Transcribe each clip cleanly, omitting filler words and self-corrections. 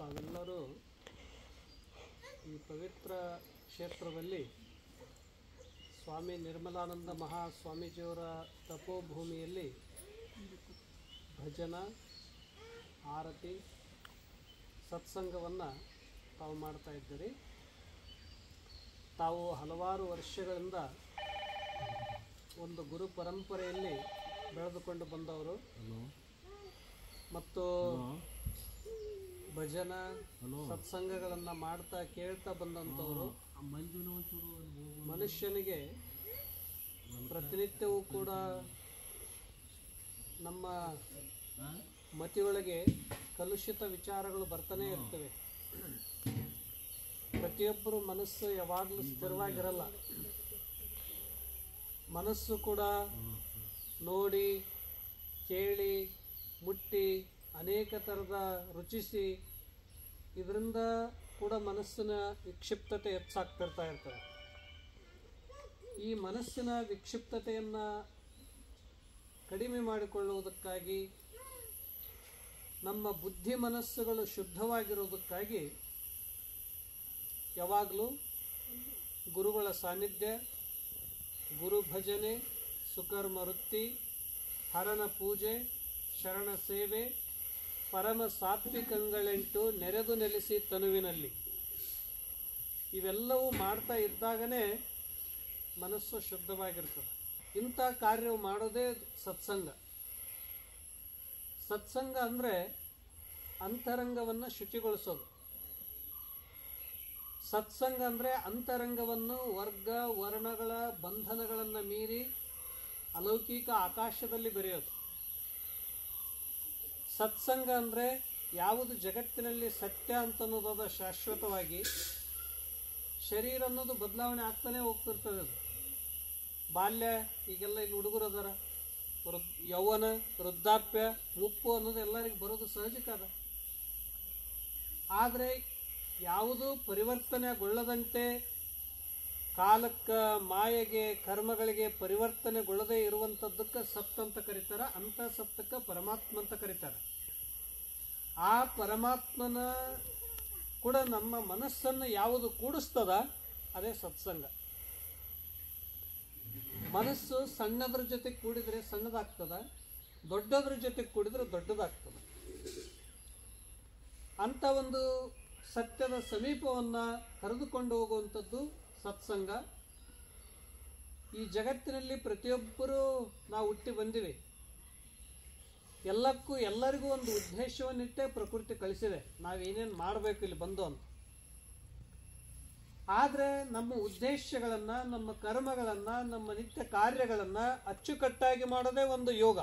ತಾವೆಲ್ಲರೂ ಈ ಪವಿತ್ರ ಕ್ಷೇತ್ರದಲ್ಲಿ ಸ್ವಾಮಿ ನಿರ್ಮಲಾನಂದ ಮಹಾಸ್ವಾಮೀಜಿಯವರ ತಪೋಭೂಮಿಯಲ್ಲಿ ಭಜನ ಆರತಿ ಸತ್ಸಂಗವನ್ನು ತಾವು ಮಾಡ್ತಾ ಇದ್ದೀರಿ. ತಾವು ಹಲವಾರು ವರ್ಷಗಳಿಂದ ಒಂದು ಗುರು ಪರಂಪರೆಯಲ್ಲಿ ಬೆಳೆದುಕೊಂಡು ಬಂದವರು ಮತ್ತು ಭಜನ ಸತ್ಸಂಗಗಳನ್ನು ಮಾಡ್ತಾ ಕೇಳ್ತಾ ಬಂದಂಥವರು. ಮನುಷ್ಯನಿಗೆ ಪ್ರತಿನಿತ್ಯವೂ ಕೂಡ ನಮ್ಮ ಮತಿಯೊಳಗೆ ಕಲುಷಿತ ವಿಚಾರಗಳು ಬರ್ತಾನೆ ಇರ್ತವೆ. ಪ್ರತಿಯೊಬ್ಬರು ಮನಸ್ಸು ಯಾವಾಗಲೂ ಸ್ಥಿರವಾಗಿರಲ್ಲ. ಮನಸ್ಸು ಕೂಡ ನೋಡಿ ಕೇಳಿ ಮುಟ್ಟಿ ಅನೇಕ ಥರದ ರುಚಿಸಿ ಇದರಿಂದ ಕೂಡ ಮನಸ್ಸಿನ ವಿಕ್ಷಿಪ್ತತೆ ಹೆಚ್ಚಾಗ್ತಿರ್ತಾ ಇರ್ತದೆ. ಈ ಮನಸ್ಸಿನ ವಿಕ್ಷಿಪ್ತತೆಯನ್ನು ಕಡಿಮೆ ಮಾಡಿಕೊಳ್ಳುವುದಕ್ಕಾಗಿ, ನಮ್ಮ ಬುದ್ಧಿ ಮನಸ್ಸುಗಳು ಶುದ್ಧವಾಗಿರುವುದಕ್ಕಾಗಿ ಯಾವಾಗಲೂ ಗುರುಗಳ ಸಾನ್ನಿಧ್ಯ, ಗುರು ಭಜನೆ, ಸುಕರ್ಮ ವೃತ್ತಿ, ಹರನ ಪೂಜೆ, ಶರಣ ಸೇವೆ, ಪರಮ ಸಾತ್ವಿಕಗಳೆಂಟು ನೆರೆದು ನೆಲೆಸಿ ತನುವಿನಲ್ಲಿ, ಇವೆಲ್ಲವೂ ಮಾಡ್ತಾ ಇದ್ದಾಗನೇ ಮನಸ್ಸು ಶುದ್ಧವಾಗಿರ್ತದೆ. ಇಂಥ ಕಾರ್ಯವು ಮಾಡೋದೇ ಸತ್ಸಂಗ. ಸತ್ಸಂಗ ಅಂದರೆ ಅಂತರಂಗವನ್ನು ಶುಚಿಗೊಳಿಸೋದು. ಸತ್ಸಂಗ ಅಂದರೆ ಅಂತರಂಗವನ್ನು ವರ್ಗ ವರ್ಣಗಳ ಬಂಧನಗಳನ್ನು ಮೀರಿ ಅಲೌಕಿಕ ಆಕಾಶದಲ್ಲಿ ಬೆರೆಯೋದು. ಸತ್ಸಂಗ ಅಂದರೆ ಯಾವುದು ಜಗತ್ತಿನಲ್ಲಿ ಸತ್ಯ ಅಂತನ್ನೋದಾದ ಶಾಶ್ವತವಾಗಿ, ಶರೀರ ಅನ್ನೋದು ಬದಲಾವಣೆ ಆಗ್ತಾನೆ ಹೋಗ್ತಿರ್ತದೆ. ಅದು ಬಾಲ್ಯ, ಈಗೆಲ್ಲ ಇಲ್ಲಿ ಹುಡುಗರು ಅದಾರ, ಯೌವನ, ವೃದ್ಧಾಪ್ಯ, ಮುಪ್ಪು ಅನ್ನೋದು ಎಲ್ಲರಿಗೂ ಬರೋದು ಸಹಜಿಕದ. ಆದರೆ ಯಾವುದು ಪರಿವರ್ತನೆಗೊಳ್ಳದಂತೆ, ಕಾಲಕ್ಕೆ, ಮಾಯೆಗೆ, ಕರ್ಮಗಳಿಗೆ ಪರಿವರ್ತನೆಗೊಳ್ಳದೇ ಇರುವಂಥದ್ದಕ್ಕೆ ಸತ್ ಅಂತ ಕರೀತಾರೆ. ಅಂಥ ಸತ್ತಕ್ಕೆ ಪರಮಾತ್ಮ ಅಂತ ಕರೀತಾರೆ. ಆ ಪರಮಾತ್ಮನ ಕೂಡ ನಮ್ಮ ಮನಸ್ಸನ್ನು ಯಾವುದು ಕೂಡಿಸ್ತದ ಅದೇ ಸತ್ಸಂಗ. ಮನಸ್ಸು ಸಣ್ಣದ್ರ ಜೊತೆ ಕೂಡಿದರೆ ಸಣ್ಣದಾಗ್ತದ, ದೊಡ್ಡದ್ರ ಜೊತೆ ಕೂಡಿದರೆ ದೊಡ್ಡದಾಗ್ತದೆ. ಅಂಥ ಒಂದು ಸತ್ಯದ ಸಮೀಪವನ್ನು ಕರೆದುಕೊಂಡು ಹೋಗುವಂಥದ್ದು ಸತ್ಸಂಗ. ಈ ಜಗತ್ತಿನಲ್ಲಿ ಪ್ರತಿಯೊಬ್ಬರೂ ನಾವು ಹುಟ್ಟಿ ಬಂದಿವೆ. ಎಲ್ಲರಿಗೂ ಒಂದು ಉದ್ದೇಶವನ್ನಿಟ್ಟೆ ಪ್ರಕೃತಿ ಕಳಿಸಿದೆ, ನಾವೇನೇನು ಮಾಡಬೇಕು ಇಲ್ಲಿ ಬಂದು ಅಂತ. ಆದರೆ ನಮ್ಮ ಉದ್ದೇಶಗಳನ್ನು, ನಮ್ಮ ಕರ್ಮಗಳನ್ನು, ನಮ್ಮ ನಿತ್ಯ ಕಾರ್ಯಗಳನ್ನು ಅಚ್ಚುಕಟ್ಟಾಗಿ ಮಾಡೋದೇ ಒಂದು ಯೋಗ.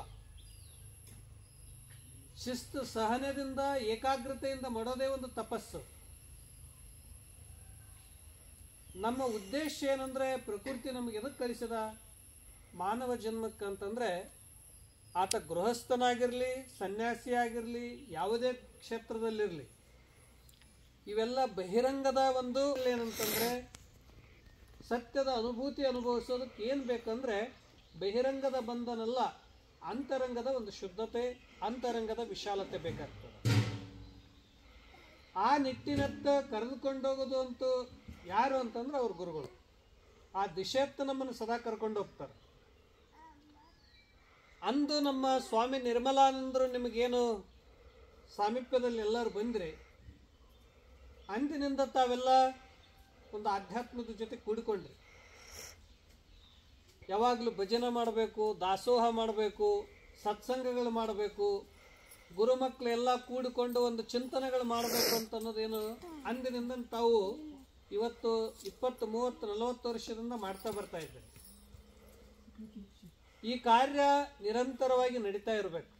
ಶಿಸ್ತು ಸಹನದಿಂದ, ಏಕಾಗ್ರತೆಯಿಂದ ಮಾಡೋದೇ ಒಂದು ತಪಸ್ಸು. ನಮ್ಮ ಉದ್ದೇಶ ಏನಂದರೆ, ಪ್ರಕೃತಿ ನಮಗೆ ಎದಕ್ಕೆ ಕಲಿಸಿದ? ಮಾನವ ಜನ್ಮಕ್ಕಂತಂದರೆ ಆತ ಗೃಹಸ್ಥನಾಗಿರಲಿ, ಸನ್ಯಾಸಿಯಾಗಿರಲಿ, ಯಾವುದೇ ಕ್ಷೇತ್ರದಲ್ಲಿರಲಿ, ಇವೆಲ್ಲ ಬಹಿರಂಗದ ಒಂದು ಏನಂತಂದರೆ, ಸತ್ಯದ ಅನುಭೂತಿ ಅನುಭವಿಸೋದಕ್ಕೆ ಏನು ಬೇಕಂದರೆ ಬಹಿರಂಗದ ಬಂಧನಲ್ಲ, ಅಂತರಂಗದ ಒಂದು ಶುದ್ಧತೆ, ಅಂತರಂಗದ ವಿಶಾಲತೆ ಬೇಕಾಗ್ತದೆ. ಆ ನಿಟ್ಟಿನತ್ತ ಕರೆದುಕೊಂಡೋಗೋದು ಅಂತೂ ಯಾರು ಅಂತಂದ್ರೆ ಅವ್ರ ಗುರುಗಳು. ಆ ದಿಶೆಯತ್ತ ನಮ್ಮನ್ನು ಸದಾ ಕರ್ಕೊಂಡು ಹೋಗ್ತಾರೆ. ಅಂದು ನಮ್ಮ ಸ್ವಾಮಿ ನಿರ್ಮಲಾನಂದರು ನಿಮಗೇನು ಸಾಮೀಪ್ಯದಲ್ಲಿ ಎಲ್ಲರೂ ಬಂದರೆ, ಅಂದಿನಿಂದ ತಾವೆಲ್ಲ ಒಂದು ಆಧ್ಯಾತ್ಮದ ಜೊತೆ ಕೂಡಿಕೊಂಡ್ರಿ. ಯಾವಾಗಲೂ ಭಜನೆ ಮಾಡಬೇಕು, ದಾಸೋಹ ಮಾಡಬೇಕು, ಸತ್ಸಂಗಗಳು ಮಾಡಬೇಕು, ಗುರುಮಕ್ಕಳು ಎಲ್ಲ ಕೂಡಿಕೊಂಡು ಒಂದು ಚಿಂತನೆಗಳು ಮಾಡಬೇಕು ಅಂತ ಅನ್ನೋದೇನು ಅಂದಿನಿಂದ ತಾವು ಇವತ್ತು 20, 30, 40 ವರ್ಷದಿಂದ ಮಾಡ್ತಾ ಬರ್ತಾ ಇದ್ದಾರೆ. ಈ ಕಾರ್ಯ ನಿರಂತರವಾಗಿ ನಡೀತಾ ಇರಬೇಕು.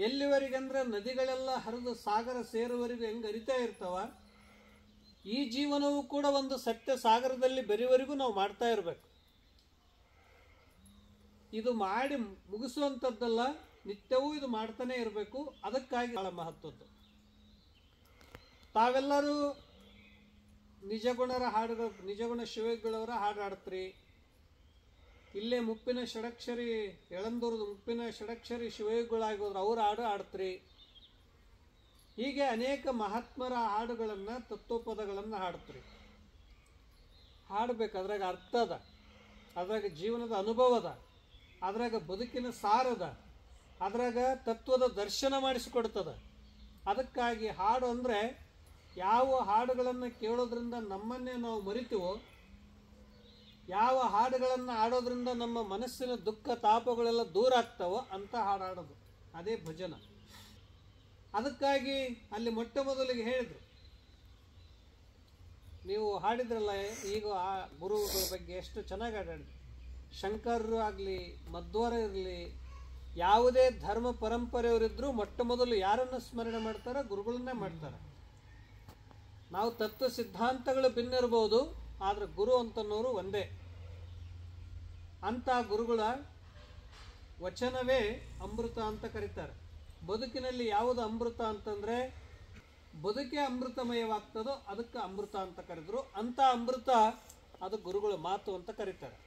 ಎಲ್ಲಿವರೆಗಂದ್ರೆ ನದಿಗಳೆಲ್ಲ ಹರಿದು ಸಾಗರ ಸೇರುವವರೆಗೂ ಹೆಂಗೆ ಹರಿತಾ ಇರ್ತಾವ, ಈ ಜೀವನವೂ ಕೂಡ ಒಂದು ಸತ್ಯ ಸಾಗರದಲ್ಲಿ ಬೆರೆಯುವವರೆಗೂ ನಾವು ಮಾಡ್ತಾ ಇರಬೇಕು. ಇದು ಮಾಡಿ ಮುಗಿಸುವಂಥದ್ದಲ್ಲ, ನಿತ್ಯವೂ ಇದು ಮಾಡ್ತಾನೆ ಇರಬೇಕು. ಅದಕ್ಕಾಗಿ ಬಹಳ ಮಹತ್ವದ್ದು. ತಾವೆಲ್ಲರೂ ನಿಜಗುಣರ ಹಾಡುಗಳು, ನಿಜಗುಣ ಶಿವಗಳವರ ಹಾಡು ಹಾಡ್ತೀರಿ. ಇಲ್ಲೇ ಮುಪ್ಪಿನ ಷಡಕ್ಷರಿ, ಯಳಂದೂರದ ಮುಪ್ಪಿನ ಷಡಕ್ಷರಿ ಶಿವಯುಗಳಾಗಿ ಹೋದ್ರೆ ಅವ್ರು ಹಾಡು ಹಾಡ್ತೀರಿ. ಹೀಗೆ ಅನೇಕ ಮಹಾತ್ಮರ ಹಾಡುಗಳನ್ನು ತತ್ವಪದಗಳನ್ನು ಹಾಡ್ತೀರಿ. ಹಾಡಬೇಕು, ಅದ್ರಾಗ ಅರ್ಥ ಅದ, ಅದ್ರಾಗ ಜೀವನದ ಅನುಭವ ಅದ, ಅದ್ರಾಗ ಬದುಕಿನ ಸಾರದ, ಅದ್ರಾಗ ತತ್ವದ ದರ್ಶನ ಮಾಡಿಸಿಕೊಡ್ತದ. ಅದಕ್ಕಾಗಿ ಹಾಡು ಅಂದರೆ ಯಾವ ಹಾಡುಗಳನ್ನು ಕೇಳೋದ್ರಿಂದ ನಮ್ಮನ್ನೇ ನಾವು ಮರಿತೀವೋ, ಯಾವ ಹಾಡುಗಳನ್ನು ಹಾಡೋದ್ರಿಂದ ನಮ್ಮ ಮನಸ್ಸಿನ ದುಃಖ ತಾಪಗಳೆಲ್ಲ ದೂರ ಆಗ್ತಾವೋ ಅಂತ ಹಾಡು ಹಾಡೋದು, ಅದೇ ಭಜನ. ಅದಕ್ಕಾಗಿ ಅಲ್ಲಿ ಮೊಟ್ಟ ಮೊದಲಿಗೆ ಹೇಳಿದರು, ನೀವು ಹಾಡಿದ್ರಲ್ಲ ಈಗ ಆ ಗುರುಗಳ ಬಗ್ಗೆ ಎಷ್ಟು ಚೆನ್ನಾಗಿ ಹಾಡಿದ್ರು. ಶಂಕರರು ಆಗಲಿ, ಮಧ್ವರ ಇರಲಿ, ಯಾವುದೇ ಧರ್ಮ ಪರಂಪರೆಯವರಿದ್ದರೂ ಮೊಟ್ಟ ಮೊದಲು ಯಾರನ್ನು ಸ್ಮರಣೆ ಮಾಡ್ತಾರೆ? ಗುರುಗಳನ್ನೇ ಮಾಡ್ತಾರೆ. ನಾವು ತತ್ವ ಸಿದ್ಧಾಂತಗಳು ಭಿನ್ನಿರ್ಬೋದು, ಆದರೆ ಗುರು ಅಂತನ್ನೋರು ಒಂದೇ. ಅಂಥ ಗುರುಗಳ ವಚನವೇ ಅಮೃತ ಅಂತ ಕರೀತಾರೆ. ಬದುಕಿನಲ್ಲಿ ಯಾವುದು ಅಮೃತ ಅಂತಂದರೆ ಬದುಕೇ ಅಮೃತಮಯವಾಗ್ತದೋ ಅದಕ್ಕೆ ಅಮೃತ ಅಂತ ಕರೆದ್ರು. ಅಂಥ ಅಮೃತ ಅದು ಗುರುಗಳ ಮಾತು ಅಂತ ಕರೀತಾರೆ.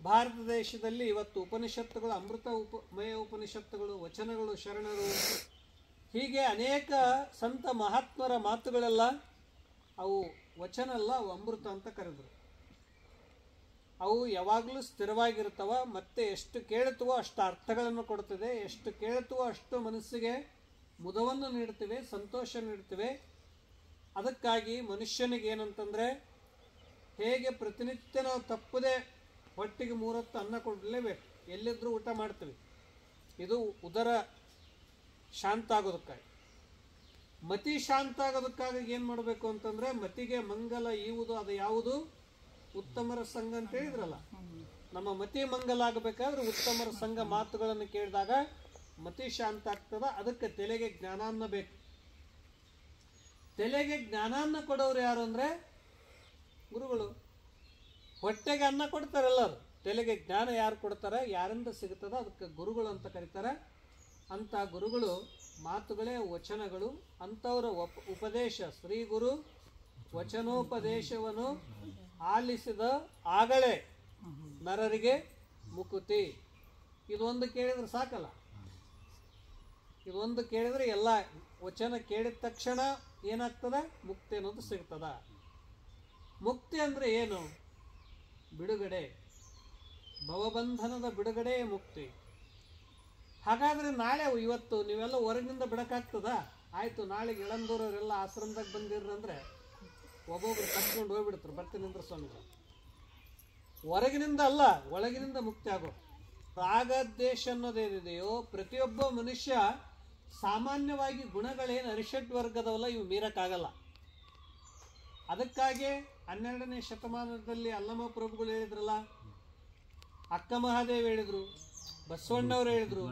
ಭಾರತ ದೇಶದಲ್ಲಿ ಇವತ್ತು ಉಪನಿಷತ್ತುಗಳು, ಅಮೃತಮಯ ಉಪನಿಷತ್ತುಗಳು, ವಚನಗಳು, ಶರಣರು, ಹೀಗೆ ಅನೇಕ ಸಂತ ಮಹಾತ್ಮರ ಮಾತುಗಳೆಲ್ಲ ಅವು ವಚನ ಅಲ್ಲ, ಅವು ಅಮೃತ ಅಂತ ಕರೆದ್ರು. ಅವು ಯಾವಾಗಲೂ ಸ್ಥಿರವಾಗಿರ್ತವ. ಮತ್ತೆ ಎಷ್ಟು ಕೇಳುತ್ತವೋ ಅಷ್ಟು ಅರ್ಥಗಳನ್ನು ಕೊಡ್ತದೆ, ಎಷ್ಟು ಕೇಳುತ್ತವೋ ಅಷ್ಟು ಮನಸ್ಸಿಗೆ ಮುದವನ್ನು ನೀಡ್ತವೆ, ಸಂತೋಷ ನೀಡ್ತವೆ. ಅದಕ್ಕಾಗಿ ಮನುಷ್ಯನಿಗೆ ಏನಂತಂದರೆ, ಹೇಗೆ ಪ್ರತಿನಿತ್ಯ ನಾವು ತಪ್ಪದೆ ಹೊಟ್ಟಿಗೆ 3 ಹೊತ್ತು ಅನ್ನ ಕೊಡಲೇಬೇಕು, ಎಲ್ಲಿದ್ದರೂ ಊಟ ಮಾಡ್ತೀವಿ, ಇದು ಉದರ ಶಾಂತ ಆಗೋದಕ್ಕಾಗಿ. ಮತಿ ಶಾಂತ ಆಗೋದಕ್ಕಾಗಿ ಏನು ಮಾಡಬೇಕು ಅಂತಂದರೆ, ಮತಿಗೆ ಮಂಗಲ ಈವುದು ಅದು ಯಾವುದು? ಉತ್ತಮರ ಸಂಘ ಅಂತ ಹೇಳಿದ್ರಲ್ಲ. ನಮ್ಮ ಮತಿ ಮಂಗಲ ಆಗಬೇಕಾದ್ರೆ ಉತ್ತಮರ ಸಂಘ ಮಾತುಗಳನ್ನು ಕೇಳಿದಾಗ ಮತಿ ಶಾಂತ ಆಗ್ತದ. ಅದಕ್ಕೆ ತಲೆಗೆ ಜ್ಞಾನಾನ್ನ ಬೇಕು. ತಲೆಗೆ ಜ್ಞಾನಾನ್ನ ಕೊಡೋರು ಯಾರು ಅಂದರೆ ಗುರುಗಳು. ಹೊಟ್ಟೆಗೆ ಅನ್ನ ಕೊಡ್ತಾರೆಲ್ಲರು, ತಲೆಗೆ ಜ್ಞಾನ ಯಾರು ಕೊಡ್ತಾರೆ, ಯಾರಿಂದ ಸಿಗುತ್ತದ, ಅದಕ್ಕೆ ಗುರುಗಳು ಅಂತ ಕರೀತಾರೆ. ಅಂಥ ಗುರುಗಳು ಮಾತುಗಳೇ ವಚನಗಳು. ಅಂಥವರ ಉಪದೇಶ, ಶ್ರೀ ಗುರು ವಚನೋಪದೇಶವನ್ನು ಆಲಿಸಿದ ಆಗಲೇ ನರರಿಗೆ ಮುಕುತಿ. ಇದೊಂದು ಕೇಳಿದ್ರೆ ಸಾಕಲ್ಲ, ಇದೊಂದು ಕೇಳಿದ್ರೆ ಎಲ್ಲ ವಚನ ಕೇಳಿದ ತಕ್ಷಣ ಏನಾಗ್ತದೆ? ಮುಕ್ತಿ ಅನ್ನೋದು ಸಿಗ್ತದ. ಮುಕ್ತಿ ಅಂದರೆ ಏನು? ಬಿಡುಗಡೆ, ಭವಬಂಧನದ ಬಿಡುಗಡೆ ಮುಕ್ತಿ. ಹಾಗಾದರೆ ನಾಳೆ ಇವತ್ತು ನೀವೆಲ್ಲ ಹೊರಗಿನಿಂದ ಬಿಡೋಕ್ಕಾಗ್ತದ? ಆಯಿತು, ನಾಳೆಗೆ ಇಳಂದೂರವರೆಲ್ಲ ಆಶ್ರಮದಾಗ ಬಂದಿರಂದ್ರೆ ಒಬ್ಬೊಬ್ರು ಕಟ್ಕೊಂಡು ಹೋಗ್ಬಿಡ್ತಾರೆ, ಬರ್ತೀನಿ ಅಂದ್ರೆ ಸ್ವಾಮಿಗಳು. ಹೊರಗಿನಿಂದ ಅಲ್ಲ, ಒಳಗಿನಿಂದ ಮುಕ್ತಿ ಆಗೋ. ರಾಗದ್ವೇಷ ಅನ್ನೋದೇನಿದೆಯೋ ಪ್ರತಿಯೊಬ್ಬ ಮನುಷ್ಯ ಸಾಮಾನ್ಯವಾಗಿ ಗುಣಗಳೇನು ಅರಿಷಡ್ ವರ್ಗದವಲ್ಲ, ಇವು ಮೀರಕ್ಕಾಗಲ್ಲ. ಅದಕ್ಕಾಗಿ 12ನೇ ಶತಮಾನದಲ್ಲಿ ಅಲ್ಲಮ ಪ್ರಭುಗಳು ಹೇಳಿದ್ರಲ್ಲ, ಅಕ್ಕ ಮಹಾದೇವ್ ಹೇಳಿದ್ರು, ಬಸವಣ್ಣವ್ರು ಹೇಳಿದ್ರು,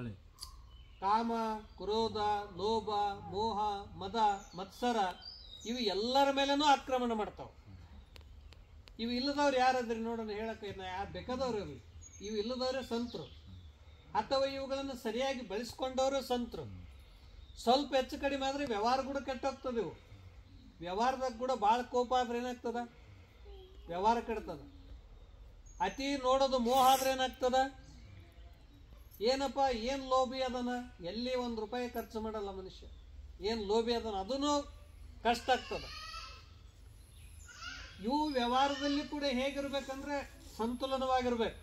ಕಾಮ, ಕ್ರೋಧ, ಲೋಭ, ಮೋಹ, ಮದ, ಮತ್ಸರ ಇವು ಎಲ್ಲರ ಮೇಲೇನೂ ಆಕ್ರಮಣ ಮಾಡ್ತಾವೆ. ಇವು ಇಲ್ಲದವ್ರು ಯಾರಾದ್ರಿ ನೋಡೋಣ, ಹೇಳಕ್ಕೆ ಯಾರು ಬೇಕಾದವ್ರು ಇವು. ಇವು ಇಲ್ಲದವರೇ ಸಂತರು, ಅಥವಾ ಇವುಗಳನ್ನು ಸರಿಯಾಗಿ ಬಳಸ್ಕೊಂಡವರು ಸಂತರು. ಸ್ವಲ್ಪ ಹೆಚ್ಚು ಕಡಿಮೆ ಆದರೆ ವ್ಯವಹಾರ ಕೂಡ ಕೆಟ್ಟೋಗ್ತದೆ. ಇವು ವ್ಯವಹಾರದಾಗ ಕೂಡ ಭಾಳ ಕೋಪ ಆದ್ರೆ ಏನಾಗ್ತದ? ವ್ಯವಹಾರ ಕೆಡ್ತದ. ಅತಿ ನೋಡೋದು ಮೋಹ ಆದ್ರೆ ಏನಾಗ್ತದ? ಏನಪ್ಪ ಏನು ಲೋಭಿ ಅದನ, ಎಲ್ಲಿ ₹1 ಖರ್ಚು ಮಾಡಲ್ಲ ಮನುಷ್ಯ. ಏನು ಲೋಭಿ ಅದನ, ಅದೂ ಕಷ್ಟ ಆಗ್ತದೆ. ಇವು ವ್ಯವಹಾರದಲ್ಲಿ ಕೂಡ ಹೇಗಿರ್ಬೇಕಂದ್ರೆ ಸಂತುಲನವಾಗಿರ್ಬೇಕು.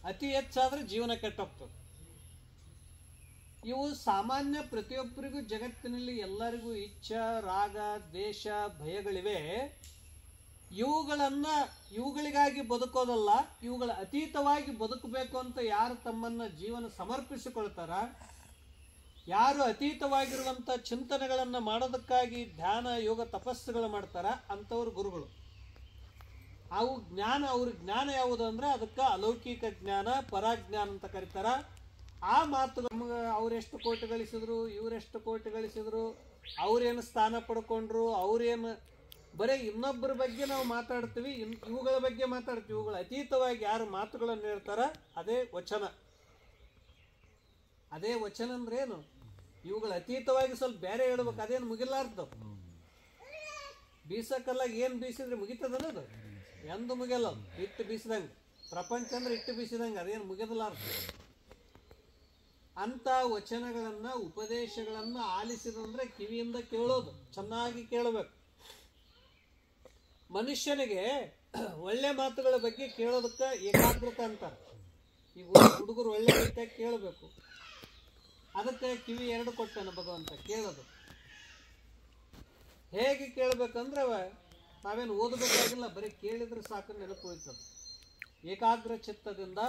ಅತಿ ಹೆಚ್ಚಾದ್ರೆ ಜೀವನ ಕೆಟ್ಟೋಗ್ತದೆ. ಇವು ಸಾಮಾನ್ಯ ಪ್ರತಿಯೊಬ್ಬರಿಗೂ ಜಗತ್ತಿನಲ್ಲಿ ಎಲ್ಲರಿಗೂ ಇಚ್ಛಾ, ರಾಗ, ದ್ವೇಷ, ಭಯಗಳಿವೆ. ಇವುಗಳಿಗಾಗಿ ಬದುಕೋದಲ್ಲ, ಇವುಗಳ ಅತೀತವಾಗಿ ಬದುಕಬೇಕು ಅಂತ ಯಾರು ತಮ್ಮನ್ನ ಜೀವನ ಸಮರ್ಪಿಸಿಕೊಳ್ತಾರ, ಯಾರು ಅತೀತವಾಗಿರುವಂಥ ಚಿಂತನೆಗಳನ್ನು ಮಾಡೋದಕ್ಕಾಗಿ ಧ್ಯಾನ, ಯೋಗ, ತಪಸ್ಸುಗಳು ಮಾಡ್ತಾರ, ಅಂಥವ್ರು ಗುರುಗಳು. ಅವು ಜ್ಞಾನ, ಅವ್ರ ಜ್ಞಾನ ಯಾವುದು ಅಂದರೆ ಅದಕ್ಕೆ ಅಲೌಕಿಕ ಜ್ಞಾನ, ಪರಾಜ್ಞಾನ ಅಂತ ಕರೀತಾರ. ಆ ಮಾತು ನಮ್ಗೆ ಅವರೆಷ್ಟು ಕೋಟಿ ಗಳಿಸಿದ್ರು, ಇವರೆಷ್ಟು ಕೋಟಿ ಗಳಿಸಿದ್ರು, ಅವ್ರೇನು ಸ್ಥಾನ ಪಡ್ಕೊಂಡ್ರು, ಅವ್ರೇನು, ಬರೀ ಇನ್ನೊಬ್ಬರ ಬಗ್ಗೆ ನಾವು ಮಾತಾಡ್ತೀವಿ, ಇವುಗಳ ಬಗ್ಗೆ ಮಾತಾಡ್ತೀವಿ. ಇವುಗಳ ಅತೀತವಾಗಿ ಯಾರು ಮಾತುಗಳನ್ನು ಹೇಳ್ತಾರ ಅದೇ ವಚನ. ಅದೇ ವಚನ ಅಂದ್ರೆ ಏನು? ಇವುಗಳ ಅತೀತವಾಗಿ ಸ್ವಲ್ಪ ಬೇರೆ ಹೇಳ್ಬೇಕು. ಅದೇನು ಮುಗಿಲಾರ್ದು. ಬೀಸಕ್ಕಲ್ಲಾಗ ಏನು ಬೀಸಿದ್ರೆ ಮುಗಿತದನ್ನೋದು ಎಂದು ಮುಗಿಯಲ್ಲ. ಇಟ್ಟು ಬೀಸಿದಂಗೆ ಪ್ರಪಂಚ ಅಂದ್ರೆ ಇಟ್ಟು ಬೀಸಿದಂಗೆ, ಅದೇನು ಮುಗಿದಲಾರ್ದು. ಅಂತ ವಚನಗಳನ್ನ ಉಪದೇಶಗಳನ್ನ ಆಲಿಸಿದಂದ್ರೆ ಕಿವಿಯಿಂದ ಕೇಳೋದು, ಚೆನ್ನಾಗಿ ಕೇಳಬೇಕು. ಮನುಷ್ಯನಿಗೆ ಒಳ್ಳೆ ಮಾತುಗಳ ಬಗ್ಗೆ ಕೇಳೋದಕ್ಕೆ ಏಕಾಗ್ರತೆ ಅಂತಾರೆ. ಈಗ ಹುಡುಗರು ಒಳ್ಳೆ ರೀತಿಯಾಗಿ ಕೇಳಬೇಕು, ಅದಕ್ಕೆ ಕಿವಿ ಎರಡು ಕೊಟ್ಟನ ಭಗವಂತ ಕೇಳೋದು. ಹೇಗೆ ಕೇಳಬೇಕಂದ್ರೆ ನಾವೇನು ಓದಬೇಕಾಗಿಲ್ಲ, ಬರೀ ಕೇಳಿದ್ರೆ ಸಾಕು, ನೆನಪು ಉಳಿತದೆ. ಏಕಾಗ್ರ ಚಿತ್ತದಿಂದ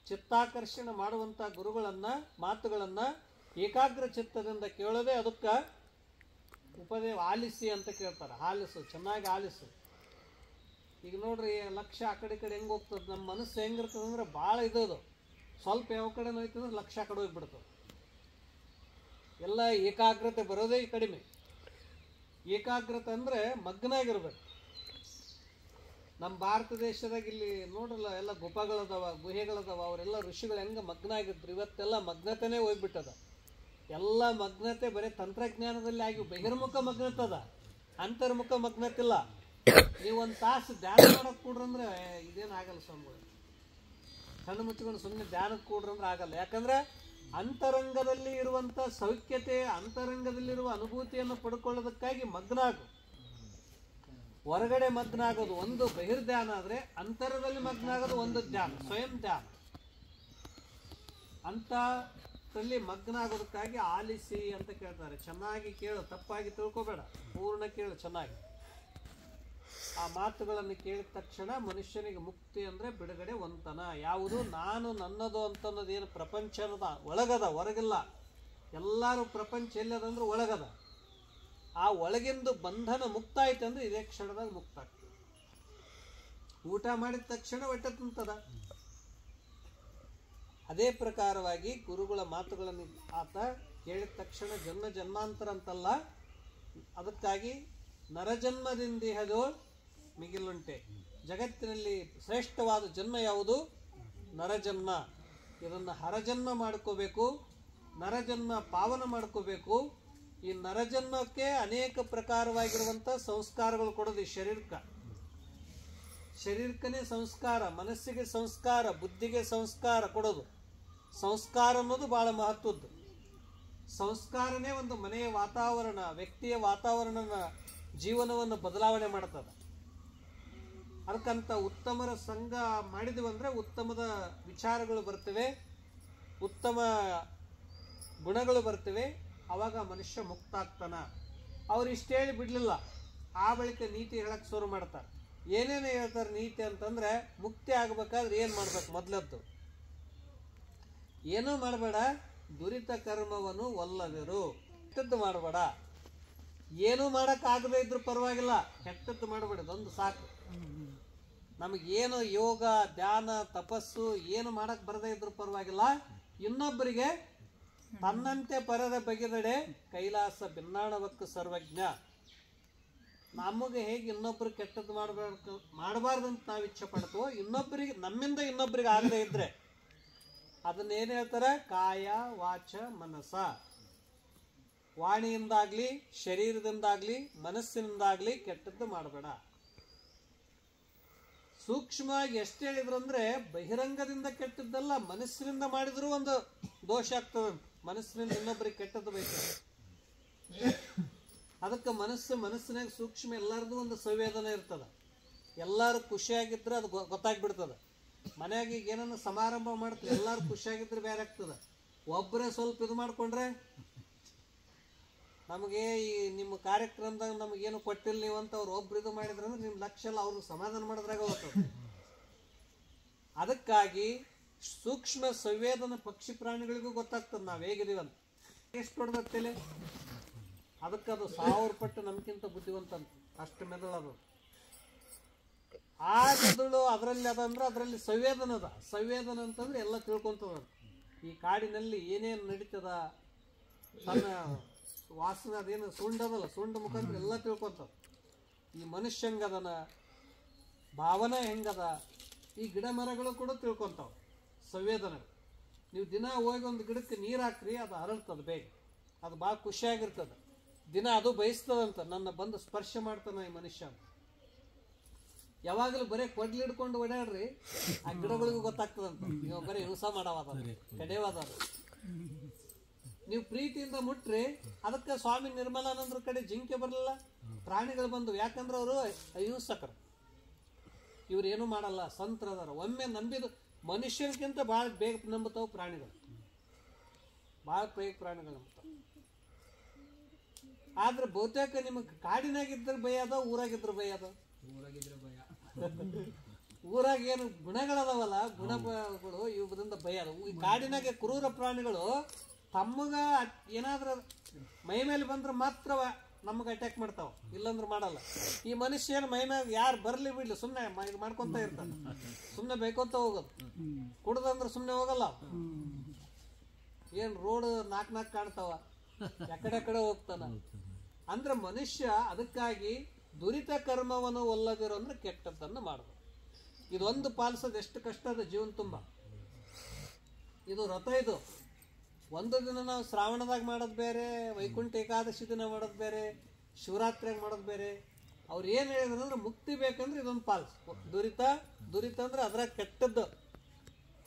ಚಿತ್ತಾಕರ್ಷಣೆ ಮಾಡುವಂಥ ಗುರುಗಳನ್ನ ಮಾತುಗಳನ್ನ ಏಕಾಗ್ರ ಚಿತ್ತದಿಂದ ಕೇಳೋದೇ ಅದಕ್ಕೆ ಆಲಿಸಿ ಅಂತ ಕೇಳ್ತಾರೆ. ಆಲಿಸು, ಚೆನ್ನಾಗಿ ಆಲಿಸು. ಈಗ ನೋಡ್ರಿ, ಲಕ್ಷ್ಯ ಆ ಕಡೆ ಹೆಂಗೆ ಹೋಗ್ತದೆ, ನಮ್ಮ ಮನಸ್ಸು ಹೆಂಗಿರ್ತದೆ ಅಂದ್ರೆ ಭಾಳ ಇದು ಸ್ವಲ್ಪ ಯಾವ ಕಡೆ ಹೋಯ್ತಂದ್ರೆ ಲಕ್ಷ್ಯ ಆ ಕಡೆ ಹೋಗ್ಬಿಡ್ತದೆ. ಎಲ್ಲ ಏಕಾಗ್ರತೆ ಬರೋದೇ ಕಡಿಮೆ. ಏಕಾಗ್ರತೆ ಅಂದರೆ ಮಗ್ನ ಆಗಿರ್ಬೇಕು. ನಮ್ಮ ಭಾರತ ದೇಶದಾಗ ಇಲ್ಲಿ ನೋಡ್ರಲ್ಲ, ಎಲ್ಲ ಗುಫೆಗಳದಾವ, ಗುಹೆಗಳದಾವ, ಅವರೆಲ್ಲ ಋಷಿಗಳು ಹೆಂಗೆ ಮಗ್ನ ಆಗಿದ್ರು. ಇವತ್ತೆಲ್ಲ ಮಗ್ನತೆನೇ ಹೋಗ್ಬಿಟ್ಟದ. ಎಲ್ಲ ಮಗ್ನತೆ ಬರೀ ತಂತ್ರಜ್ಞಾನದಲ್ಲಿ ಆಗಿ ಬಹಿರ್ಮುಖ ಮಗ್ನತದ, ಅಂತರ್ಮುಖ ಮಗ್ನತಿಲ್ಲ. ನೀವು ಒಂದು ತಾಸು ಧ್ಯಾನ ಮಾಡೋಕೆ ಕೂಡ್ರಂದ್ರೆ ಇದೇನು ಆಗಲ್ಲ ಸ್ವಾಮಿಗಳು. ಕಣ್ಣು ಮುಚ್ಚಿಕೊಂಡು ಸುಮ್ಮನೆ ಧ್ಯಾನಕ್ಕೆ ಕೂಡ್ರಂದ್ರೆ ಆಗಲ್ಲ. ಯಾಕಂದ್ರೆ ಅಂತರಂಗದಲ್ಲಿ ಇರುವಂಥ ಸೌಖ್ಯತೆ, ಅಂತರಂಗದಲ್ಲಿರುವ ಅನುಭೂತಿಯನ್ನು ಪಡ್ಕೊಳ್ಳೋದಕ್ಕಾಗಿ ಮಗ್ನ ಆಗು. ಹೊರಗಡೆ ಮಗ್ನ ಆಗೋದು ಒಂದು ಬಹಿರ್ಧ್ಯಾನ ಆದರೆ, ಅಂತರದಲ್ಲಿ ಮಗ್ನ ಆಗೋದು ಒಂದು ಧ್ಯಾನ, ಸ್ವಯಂ ಧ್ಯಾನ. ಅಂತಲ್ಲಿ ಮಗ್ನ ಆಗೋದಕ್ಕಾಗಿ ಆಲಿಸಿ ಅಂತ ಕೇಳ್ತಾರೆ. ಚೆನ್ನಾಗಿ ಕೇಳು, ತಪ್ಪಾಗಿ ತಿಳ್ಕೊಬೇಡ, ಪೂರ್ಣ ಕೇಳು ಚೆನ್ನಾಗಿ. ಆ ಮಾತುಗಳನ್ನು ಕೇಳಿದ ತಕ್ಷಣ ಮನುಷ್ಯನಿಗೆ ಮುಕ್ತಿ ಅಂದರೆ ಬಿಡುಗಡೆ ಒಂತನ. ಯಾವುದು ನಾನು ನನ್ನದು ಅಂತನ್ನೋದೇನು ಪ್ರಪಂಚದ ಒಳಗದ, ಹೊರಗಿಲ್ಲ. ಎಲ್ಲರೂ ಪ್ರಪಂಚ ಎಲ್ಲದಂದ್ರೆ ಒಳಗದ. ಆ ಒಳಗಿಂದು ಬಂಧನ ಮುಕ್ತ ಆಯ್ತು ಅಂದ್ರೆ ಇದೇ ಕ್ಷಣದಾಗ ಮುಕ್ತ ಆಗ್ತದೆ. ಊಟ ಮಾಡಿದ ತಕ್ಷಣ ಹೊಟ್ಟೆ ತುಂಬ್ತದ. ಅದೇ ಪ್ರಕಾರವಾಗಿ ಗುರುಗಳ ಮಾತುಗಳನ್ನು ಆತ ಕೇಳಿದ ತಕ್ಷಣ ಜನ್ಮ ಜನ್ಮಾಂತರ ಅಂತಲ್ಲ, ಅದಕ್ಕಾಗಿ ನರಜನ್ಮದಿಂದಿಹದು ಮಿಗಿಲುಂಟೆ. ಜಗತ್ತಿನಲ್ಲಿ ಶ್ರೇಷ್ಠವಾದ ಜನ್ಮ ಯಾವುದು? ನರಜನ್ಮ. ಇದನ್ನು ಹರಜನ್ಮ ಮಾಡ್ಕೋಬೇಕು, ನರಜನ್ಮ ಪಾವನ ಮಾಡ್ಕೋಬೇಕು. ಈ ನರಜನ್ಮಕ್ಕೆ ಅನೇಕ ಪ್ರಕಾರವಾಗಿರುವಂಥ ಸಂಸ್ಕಾರಗಳು ಕೊಡೋದು. ಈ ಶರೀರಕ್ಕನೇ ಸಂಸ್ಕಾರ, ಮನಸ್ಸಿಗೆ ಸಂಸ್ಕಾರ, ಬುದ್ಧಿಗೆ ಸಂಸ್ಕಾರ ಕೊಡೋದು. ಸಂಸ್ಕಾರ ಅನ್ನೋದು ಬಹಳ ಮಹತ್ವದ್ದು. ಸಂಸ್ಕಾರನೇ ಒಂದು ಮನೆಯ ವಾತಾವರಣ, ವ್ಯಕ್ತಿಯ ವಾತಾವರಣನ, ಜೀವನವನ್ನು ಬದಲಾವಣೆ ಮಾಡ್ತದೆ. ಅದಕ್ಕಂತ ಉತ್ತಮರ ಸಂಘ ಮಾಡಿದ್ವಂದ್ರೆ ಉತ್ತಮದ ವಿಚಾರಗಳು ಬರ್ತವೆ, ಉತ್ತಮ ಗುಣಗಳು ಬರ್ತವೆ. ಆವಾಗ ಮನುಷ್ಯ ಮುಕ್ತ ಆಗ್ತಾನ. ಅವ್ರು ಇಷ್ಟು ಹೇಳಿ ಬಿಡಲಿಲ್ಲ, ಆ ಬಳಿಕ ನೀತಿ ಹೇಳಕ್ಕೆ ಶುರು ಮಾಡ್ತಾರೆ. ಏನೇನು ಹೇಳ್ತಾರೆ ನೀತಿ ಅಂತಂದ್ರೆ, ಮುಕ್ತಿ ಆಗಬೇಕಾದ್ರೆ ಏನು ಮಾಡ್ಬೇಕು? ಮೊದಲದ್ದು ಏನೂ ಮಾಡಬೇಡ, ದುರಿತ ಕರ್ಮವನ್ನು ಒಲ್ಲದಿರು. ಕೆಟ್ಟದ್ದು ಮಾಡಬೇಡ. ಏನೂ ಮಾಡೋಕ್ಕಾಗದೇ ಇದ್ರೂ ಪರವಾಗಿಲ್ಲ, ಕೆಟ್ಟದ್ದು ಮಾಡಬೇಡ, ಅದೊಂದು ಸಾಕು. ನಮಗೇನು ಯೋಗ ಧ್ಯಾನ ತಪಸ್ಸು ಏನು ಮಾಡಕ್ಕೆ ಬರದೇ ಇದ್ರೂ ಪರವಾಗಿಲ್ಲ, ಇನ್ನೊಬ್ಬರಿಗೆ ತನ್ನಂತೆ ಪರದ ಬಗೆದಡೆ ಕೈಲಾಸ ಭಿನ್ನಾಣವಕ್ಕೆ ಸರ್ವಜ್ಞ. ನಮಗೆ ಹೇಗೆ ಇನ್ನೊಬ್ರು ಕೆಟ್ಟದ್ದು ಮಾಡಬಾರ್ದಂತ ನಾವು ಇಚ್ಛೆ ಪಡ್ತೀವೋ, ಇನ್ನೊಬ್ಬರಿಗೆ ನಮ್ಮಿಂದ ಇನ್ನೊಬ್ಬರಿಗೆ ಆಗದೆ ಇದ್ರೆ ಅದನ್ನೇನು ಹೇಳ್ತಾರೆ? ಕಾಯ ವಾಚ ಮನಸ. ವಾಣಿಯಿಂದಾಗ್ಲಿ, ಶರೀರದಿಂದಾಗ್ಲಿ, ಮನಸ್ಸಿನಿಂದಾಗ್ಲಿ ಕೆಟ್ಟದ್ದು ಮಾಡಬೇಡ. ಸೂಕ್ಷ್ಮವಾಗಿ ಎಷ್ಟು ಹೇಳಿದ್ರಂದ್ರೆ, ಬಹಿರಂಗದಿಂದ ಕೆಟ್ಟದ್ದಲ್ಲ, ಮನಸ್ಸಿನಿಂದ ಮಾಡಿದ್ರೂ ಒಂದು ದೋಷ ಆಗ್ತದಂತ. ಮನಸ್ಸಿನಿಂದ ಇನ್ನೊಬ್ಬರಿಗೆ ಕೆಟ್ಟದ್ದು ಬಯಸ್ತದೆ. ಅದಕ್ಕೆ ಮನಸ್ಸಿನಾಗ ಸೂಕ್ಷ್ಮ ಎಲ್ಲರದು ಒಂದು ಸಂವೇದನೆ ಇರ್ತದೆ. ಎಲ್ಲರೂ ಖುಷಿಯಾಗಿದ್ರೆ ಅದು ಗೊತ್ತಾಗ್ಬಿಡ್ತದೆ. ಮನೆಯಾಗ ಈಗ ಏನನ್ನ ಸಮಾರಂಭ ಮಾಡ್ತಾರೆ, ಎಲ್ಲರೂ ಖುಷಿಯಾಗಿದ್ರೆ ಬೇರೆ ಆಗ್ತದೆ. ಒಬ್ಬರೇ ಸ್ವಲ್ಪ ಇದು ಮಾಡ್ಕೊಂಡ್ರೆ, ನಮಗೆ ಈ ನಿಮ್ಮ ಕಾರ್ಯಕ್ರಮದಾಗ ನಮಗೇನು ಕೊಟ್ಟಿಲ್ಲ ನೀವು ಅಂತ ಅವ್ರು ಒಬ್ರು ಇದು ಮಾಡಿದ್ರಂದ್ರೆ ನಿಮ್ಮ ಲಕ್ಷ್ಯ ಎಲ್ಲ ಅವ್ರಿಗೆ ಸಮಾಧಾನ ಮಾಡಿದ್ರಾಗ ಹೋಗ್ತದೆ. ಅದಕ್ಕಾಗಿ ಸೂಕ್ಷ್ಮ ಸಂವೇದನ ಪಕ್ಷಿ ಪ್ರಾಣಿಗಳಿಗೂ ಗೊತ್ತಾಗ್ತದೆ ನಾವು ಹೇಗಿದೀವಂತ. ಎಷ್ಟು ಹೊಡೆದತ್ತೇಲೆ ಅದಕ್ಕೆ ಅದು 1000 ಪಟ್ಟು ನಮ್ಗಿಂತ ಬುದ್ಧಿವಂತ ಅಂತ. ಅಷ್ಟು ಮೆದುಳದು. ಆ ಮೆದುಳು ಅದರಲ್ಲಿ ಅದಂದ್ರೆ ಅದರಲ್ಲಿ ಸಂವೇದನ ಅದ. ಸಂವೇದನ ಅಂತಂದ್ರೆ ಎಲ್ಲ ತಿಳ್ಕೊಂತದ. ಈ ಕಾಡಿನಲ್ಲಿ ಏನೇನು ನಡೀತದ, ತನ್ನ ವಾಸನೆ ಅದೇನು ಸುಂಡದಲ್ಲ, ಸುಂಡ ಮುಖಾಂತರ ಎಲ್ಲ ತಿಳ್ಕೊಂತದ. ಈ ಮನುಷ್ಯ ಹೆಂಗದನ, ಭಾವನೆ ಹೆಂಗದ, ಈ ಗಿಡ ಮರಗಳು ಕೂಡ ತಿಳ್ಕೊಂತಾವ ಸಂವೇದನೆ. ನೀವು ದಿನ ಹೋಗಿ ಒಂದು ಗಿಡಕ್ಕೆ ನೀರು ಹಾಕ್ರಿ, ಅದು ಹರಡ್ತದೆ ಬೇಗ, ಅದು ಭಾಳ ಖುಷಿಯಾಗಿರ್ತದೆ. ದಿನ ಅದು ಬಯಸ್ತದಂತ, ನನ್ನ ಬಂದು ಸ್ಪರ್ಶ ಮಾಡ್ತಾನ ಈ ಮನುಷ್ಯ. ಯಾವಾಗಲೂ ಬರೀ ಕೊಡ್ಲಿ ಹಿಡ್ಕೊಂಡು ಓಡಾಡ್ರಿ, ಆ ಗಿಡಗಳಿಗೂ ಗೊತ್ತಾಗ್ತದಂತ ನೀವು ಬರೀ ಹಿಂಸ ಮಾಡವಾದ ಕಡೆವಾದ. ನೀವು ಪ್ರೀತಿಯಿಂದ ಮುಟ್ರಿ. ಅದಕ್ಕೆ ಸ್ವಾಮಿ ನಿರ್ಮಲಾನಂದ್ರ ಕಡೆ ಜಿಂಕೆ ಬರಲಿಲ್ಲ, ಪ್ರಾಣಿಗಳು ಬಂದು. ಯಾಕಂದ್ರೆ ಅವರು ಅಹಿಂಸಕರು, ಇವ್ರೇನು ಮಾಡಲ್ಲ, ಸಂತ್ರದಾರ. ಒಮ್ಮೆ ನಂಬಿದ ಮನುಷ್ಯನಿಗಿಂತ ಭಾಳ ಬೇಗ ನಂಬುತ್ತಾವ ಪ್ರಾಣಿಗಳು, ಭಾಳ ಬೇಗ ಪ್ರಾಣಿಗಳು ನಂಬುತ್ತಾವ. ಆದ್ರೆ ಬಹುತೇಕ ನಿಮಗೆ ಕಾಡಿನಾಗಿದ್ರೆ ಭಯ ಅದ, ಊರಾಗಿದ್ರೆ ಭಯ ಅದ. ಊರಾಗ ಏನು ಗುಣಗಳದಾವಲ್ಲ, ಗುಣಗಳು ಇವರಿಂದ ಭಯ ಅದ. ಈ ಕಾಡಿನಾಗೆ ಕ್ರೂರ ಪ್ರಾಣಿಗಳು ತಮ್ಮಗ ಏನಾದ್ರೂ ಮೈ ಮೇಲೆ ಬಂದ್ರೆ ಮಾತ್ರ ನಮಗೆ ಅಟ್ಯಾಕ್ ಮಾಡ್ತಾವ, ಇಲ್ಲಂದ್ರೆ ಮಾಡಲ್ಲ. ಈ ಮನುಷ್ಯನ ಮೈ ಮ್ಯಾಗ ಯಾರು ಬರ್ಲಿ ಬಿಡ್ಲಿ ಸುಮ್ಮನೆ ಇದು ಮಾಡ್ಕೊಂತ ಇರ್ತಾನೆ, ಸುಮ್ಮನೆ ಬೇಕೊಂತ ಹೋಗೋದು. ಕುಡ್ದಂದ್ರೆ ಸುಮ್ಮನೆ ಹೋಗಲ್ಲ. ಏನ್ ರೋಡ್ ನಾಲ್ಕು ಕಾಣ್ತಾವ, ಎಕಡೆ ಹೋಗ್ತಾನ. ಅಂದ್ರೆ ಮನುಷ್ಯ ಅದಕ್ಕಾಗಿ ದುರಿತ ಕರ್ಮವನ್ನು ಒಲ್ಲದಿರೋ ಅಂದ್ರೆ ಕೆಟ್ಟದ್ದನ್ನು ಮಾಡಬೇಕು. ಇದೊಂದು ಪಾಲಿಸೋದು ಎಷ್ಟು ಕಷ್ಟ ಅದ ಜೀವನ ತುಂಬ. ಇದು ವ್ರತ. ಇದು ಒಂದು ದಿನ ನಾವು ಶ್ರಾವಣದಾಗ ಮಾಡೋದು ಬೇರೆ, ವೈಕುಂಠ ಏಕಾದಶಿ ದಿನ ಮಾಡೋದು ಬೇರೆ, ಶಿವರಾತ್ರಿಯಾಗ ಮಾಡೋದು ಬೇರೆ. ಅವ್ರು ಏನು ಹೇಳಿದ್ರು ಅಂದ್ರೆ ಮುಕ್ತಿ ಬೇಕಂದ್ರೆ ಇದೊಂದು ಪಾಲಿಸ್. ದುರಿತ ಅಂದ್ರೆ ಅದ್ರ ಕೆಟ್ಟದ್ದು.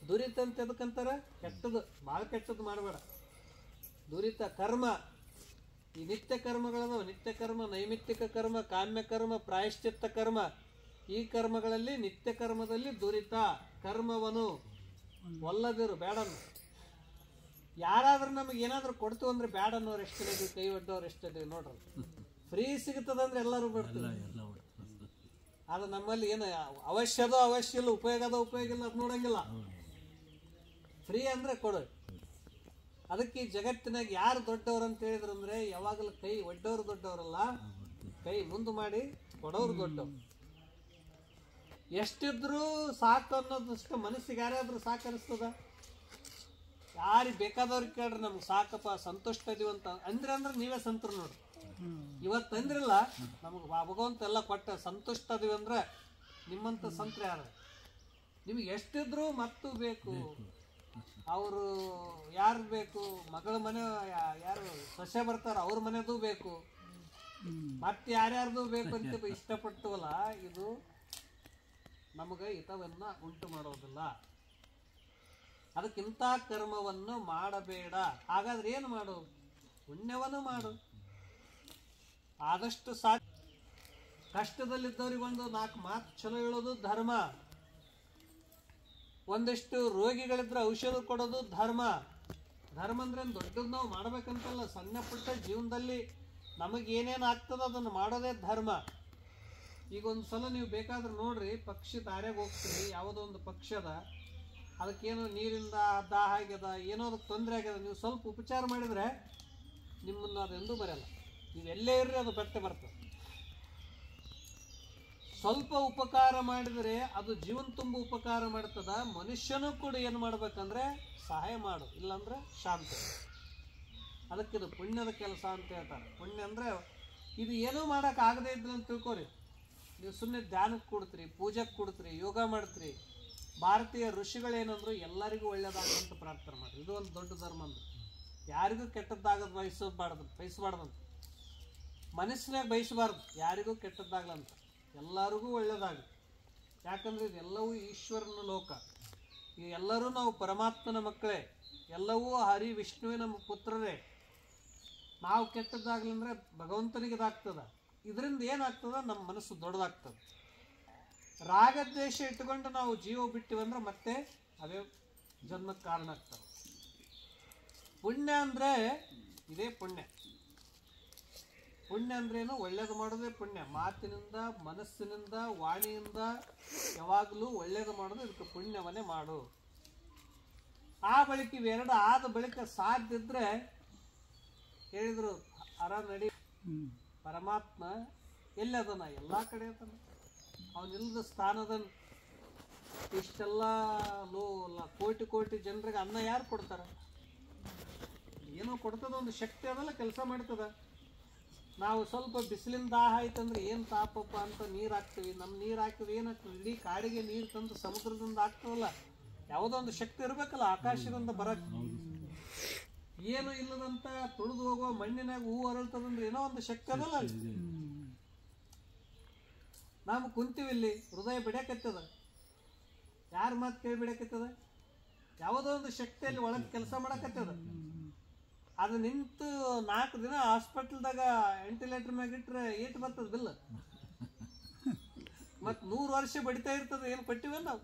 ದುರಿತ ಅಂತ ಎದಕ್ಕಂತಾರ? ಕೆಟ್ಟದ್ದು, ಭಾಳ ಕೆಟ್ಟದ್ದು ಮಾಡಬೇಡ. ದುರಿತ ಕರ್ಮ, ಈ ನಿತ್ಯ ಕರ್ಮಗಳದಾವ. ನಿತ್ಯ ಕರ್ಮ, ನೈಮಿತ್ತಿಕ ಕರ್ಮ, ಕಾಮ್ಯ ಕರ್ಮ, ಪ್ರಾಯಶ್ಚಿತ್ತ ಕರ್ಮ. ಈ ಕರ್ಮಗಳಲ್ಲಿ ನಿತ್ಯ ಕರ್ಮದಲ್ಲಿ ದುರಿತ ಕರ್ಮವನು ಒಲ್ಲದಿರು, ಬೇಡನ್ನು. ಯಾರಾದ್ರೂ ನಮಗೆ ಏನಾದ್ರೂ ಕೊಡ್ತು ಅಂದ್ರೆ ಬೇಡ ಅನ್ನೋರು ಎಷ್ಟಿದ್ದೀವಿ, ಕೈ ಒಡ್ಡವ್ರು ಎಷ್ಟಿದ್ದೀವಿ ನೋಡ್ರಿ. ಫ್ರೀ ಸಿಗುತ್ತದಂದ್ರೆ ಎಲ್ಲರೂ ಬಿಡ್ತೀವಿ. ಅದು ನಮ್ಮಲ್ಲಿ ಏನು ಅವಶ್ಯದೋ ಅವಶ್ಯ ಇಲ್ಲ, ಉಪಯೋಗ ಇಲ್ಲ, ಅದು ನೋಡಂಗಿಲ್ಲ. ಫ್ರೀ ಅಂದ್ರೆ ಕೊಡು. ಅದಕ್ಕೆ ಈ ಜಗತ್ತಿನಾಗ ಯಾರು ದೊಡ್ಡವ್ರು ಅಂತ ಹೇಳಿದ್ರಂದ್ರೆ ಯಾವಾಗಲೂ ಕೈ ಒಡ್ಡವ್ರು ದೊಡ್ಡವರಲ್ಲ, ಕೈ ಮುಂದೆ ಮಾಡಿ ಕೊಡೋರು ದೊಡ್ಡವ್ರು. ಎಷ್ಟಿದ್ರು ಸಾಕು ಅನ್ನೋದಷ್ಟು ಮನಸ್ಸಿಗೆ ಯಾರಾದ್ರೂ ಸಾಕು ಅನಿಸ್ತದ? ಯಾರಿಗೆ ಬೇಕಾದವ್ರಿಗೆ ಕೇಳ್ರಿ, ನಮ್ಗೆ ಸಾಕಪ್ಪ, ಸಂತುಷ್ಟ ಇದೀವಂತ ಅಂದ್ರೆ ನೀವೇ ಸಂತರು ನೋಡ್ರಿ. ಇವತ್ತು ಅಂದ್ರಲ್ಲ ನಮಗೆ ಭಗವಂತ ಎಲ್ಲ ಕೊಟ್ಟ ಸಂತುಷ್ಟ ಅದೀವಿ ಅಂದ್ರೆ ನಿಮ್ಮಂತ ಸಂತರ ಯಾರು? ನಿಮಗೆ ಎಷ್ಟಿದ್ರು ಮತ್ತು ಬೇಕು, ಅವರು ಯಾರು ಬೇಕು, ಮಗಳ ಮನೆ ಯಾರು ಸೊಸೆ ಬರ್ತಾರ ಅವ್ರ ಮನೆದು ಬೇಕು, ಮತ್ತೆ ಯಾರ್ಯಾರ್ದು ಬೇಕು ಅಂತ ಇಷ್ಟಪಟ್ಟವಲ್ಲ, ಇದು ನಮಗೆ ಹಿತವನ್ನ ಉಂಟು ಮಾಡೋದಿಲ್ಲ. ಅದಕ್ಕಿಂತ ಕರ್ಮವನ್ನು ಮಾಡಬೇಡ. ಹಾಗಾದ್ರೆ ಏನು ಮಾಡು? ಪುಣ್ಯವನ್ನು ಮಾಡು. ಆದಷ್ಟು ಸಾಧ್ಯ. ಕಷ್ಟದಲ್ಲಿದ್ದವ್ರಿಗೆ ಒಂದು 4 ಮಾತು ಚಲೋ ಹೇಳೋದು ಧರ್ಮ. ಒಂದಿಷ್ಟು ರೋಗಿಗಳಿದ್ರೆ ಔಷಧ ಕೊಡೋದು ಧರ್ಮ. ಧರ್ಮ ಅಂದ್ರೆ ದೊಡ್ಡದು ನಾವು ಮಾಡ್ಬೇಕಂತಲ್ಲ, ಸಣ್ಣ ಪುಟ್ಟ ಜೀವನದಲ್ಲಿ ನಮಗೇನೇನು ಆಗ್ತದೋ ಅದನ್ನು ಮಾಡೋದೇ ಧರ್ಮ. ಈಗ ಒಂದು ಸಲ ನೀವು ಬೇಕಾದ್ರೆ ನೋಡ್ರಿ, ಪಕ್ಷಿ ದಾರ್ಯಾಗ ಹೋಗ್ತೀರಿ, ಯಾವುದೋ ಒಂದು ಪಕ್ಷಿ ಅದ, ಅದಕ್ಕೇನೋ ನೀರಿಂದ ದಾಹ ಆಗ್ಯದ, ಏನೋ ಅದಕ್ಕೆ ತೊಂದರೆ ಆಗ್ಯದ, ನೀವು ಸ್ವಲ್ಪ ಉಪಚಾರ ಮಾಡಿದ್ರೆ ನಿಮ್ಮನ್ನು ಅದೆಂದೂ ಬರಲ್ಲ. ನೀವು ಎಲ್ಲೇ ಇರ್ರಿ ಅದು ಬಟ್ಟೆ ಬರ್ತದೆ. ಸ್ವಲ್ಪ ಉಪಕಾರ ಮಾಡಿದರೆ ಅದು ಜೀವನ ತುಂಬ ಉಪಕಾರ ಮಾಡ್ತದ. ಮನುಷ್ಯನೂ ಕೂಡ ಏನು ಮಾಡ್ಬೇಕಂದ್ರೆ ಸಹಾಯ ಮಾಡು, ಇಲ್ಲಾಂದ್ರೆ ಶಾಂತಿ. ಅದಕ್ಕಿದು ಪುಣ್ಯದ ಕೆಲಸ ಅಂತ ಹೇಳ್ತಾರೆ. ಪುಣ್ಯ ಅಂದ್ರೆ ಇದು ಏನೂ ಮಾಡೋಕೆ ಆಗದೆ ಇದ್ರೆ ಅಂತ ತಿಳ್ಕೊರಿ. ನೀವು ಸುಮ್ಮನೆ ಧ್ಯಾನಕ್ಕೆ ಕೊಡ್ತೀರಿ, ಪೂಜೆಗೆ ಕೊಡ್ತೀರಿ, ಯೋಗ ಮಾಡ್ತೀರಿ. ಭಾರತೀಯ ಋಷಿಗಳೇನಂದ್ರು ಎಲ್ಲರಿಗೂ ಒಳ್ಳೇದಾಗಂತ ಪ್ರಾರ್ಥನೆ ಮಾಡ್ರಿ. ಇದು ಒಂದು ದೊಡ್ಡ ಧರ್ಮ ಅಂದ್ರೆ ಯಾರಿಗೂ ಕೆಟ್ಟದ್ದಾಗದು ಬಯಸಬಾರ್ದಂತ, ಮನಸ್ಸಿನಾಗ ಬಯಸಬಾರ್ದು, ಯಾರಿಗೂ ಕೆಟ್ಟದ್ದಾಗ್ಲಂತ, ಎಲ್ಲರಿಗೂ ಒಳ್ಳೇದಾಗಲಿ. ಯಾಕಂದ್ರೆ ಇದೆಲ್ಲವೂ ಈಶ್ವರನ ಲೋಕ. ಈ ಎಲ್ಲರೂ ನಾವು ಪರಮಾತ್ಮನ ಮಕ್ಕಳೇ, ಎಲ್ಲವೂ ಹರಿ ವಿಷ್ಣುವಿನ ಪುತ್ರರೇ. ನಾವು ಕೆಟ್ಟದ್ದಾಗ್ಲಂದ್ರೆ ಭಗವಂತನಿಗೆ ಇದಾಗ್ತದ. ಇದರಿಂದ ಏನಾಗ್ತದ? ನಮ್ಮ ಮನಸ್ಸು ದೊಡ್ಡದಾಗ್ತದೆ. ರಾಗದ್ವೇಷ ಇಟ್ಟುಕೊಂಡು ನಾವು ಜೀವ ಬಿಟ್ಟಿವಂದ್ರೆ ಮತ್ತೆ ಅವೇ ಜನ್ಮಕ್ಕೆ ಕಾರಣ ಆಗ್ತವೆ. ಪುಣ್ಯ ಅಂದ್ರೆ ಇದೇ ಪುಣ್ಯ. ಪುಣ್ಯ ಅಂದ್ರೇನು? ಒಳ್ಳೇದು ಮಾಡೋದೇ ಪುಣ್ಯ. ಮಾತಿನಿಂದ, ಮನಸ್ಸಿನಿಂದ, ವಾಣಿಯಿಂದ ಯಾವಾಗಲೂ ಒಳ್ಳೇದು ಮಾಡೋದು, ಇದಕ್ಕೆ ಪುಣ್ಯವನ್ನೇ ಮಾಡು. ಆ ಬಳಿಕ ಇವೆರಡು ಆದ ಬಳಿಕ ಸಾಧ್ಯ ಇದ್ರೆ ಹೇಳಿದ್ರು, ಅರ ನಡಿ, ಪರಮಾತ್ಮ ಎಲ್ಲದನ? ಎಲ್ಲ ಕಡೆ ಅದನ. ಅವನಿಲ್ಲದ ಸ್ಥಾನದನ್. ಇಷ್ಟೆಲ್ಲ ಕೋಟಿ ಕೋಟಿ ಜನರಿಗೆ ಅನ್ನ ಯಾರು ಕೊಡ್ತಾರ? ಏನೋ ಕೊಡ್ತದ, ಒಂದು ಶಕ್ತಿ ಅದಲ್ಲ, ಕೆಲಸ ಮಾಡ್ತದ. ನಾವು ಸ್ವಲ್ಪ ಬಿಸಿಲಿನ ದಾಹ ಆಯ್ತಂದ್ರೆ ಏನು ತಾಪಪ್ಪ ಅಂತ ನೀರು ಹಾಕ್ತೀವಿ. ನಮ್ಮ ನೀರು ಹಾಕಿದ್ರೆ ಏನಾಗ್ತದೆ? ಇಡೀ ಕಾಡಿಗೆ ನೀರು ತಂದು ಸಮುದ್ರದಿಂದ ಹಾಕ್ತವಲ್ಲ, ಯಾವುದೋ ಒಂದು ಶಕ್ತಿ ಇರಬೇಕಲ್ಲ ಆಕಾಶದಿಂದ ಬರಕ್. ಏನು ಇಲ್ಲದಂತ ತುಳಿದು ಹೋಗುವ ಮಣ್ಣಿನಾಗ ಹೂ ಅರಳ್ತದಂದ್ರೆ ಏನೋ ಒಂದು ಶಕ್ತಿ ಅದಲ್ಲ. ನಾವು ಕುಂತೀವಿ ಇಲ್ಲಿ, ಹೃದಯ ಬಿಡಕತ್ತದ. ಯಾರ ಮಾತು ಕೇಳಿ ಬಿಡಕತ್ತದ? ಯಾವುದೋ ಒಂದು ಶಕ್ತಿಯಲ್ಲಿ ಒಳಗೆ ಕೆಲಸ ಮಾಡಕತ್ತದ. ಅದು ನಿಂತು 4 ದಿನ ಹಾಸ್ಪಿಟಲ್ದಾಗ ವೆಂಟಿಲೇಟರ್ ಮ್ಯಾಗ ಇಟ್ರೆ ಏಟ್ ಬರ್ತದ ಬಿಲ್. ಮತ್ತು 100 ವರ್ಷ ಬಡಿತಾ ಇರ್ತದೆ. ಏನು ಕೊಟ್ಟಿವ ನಾವು?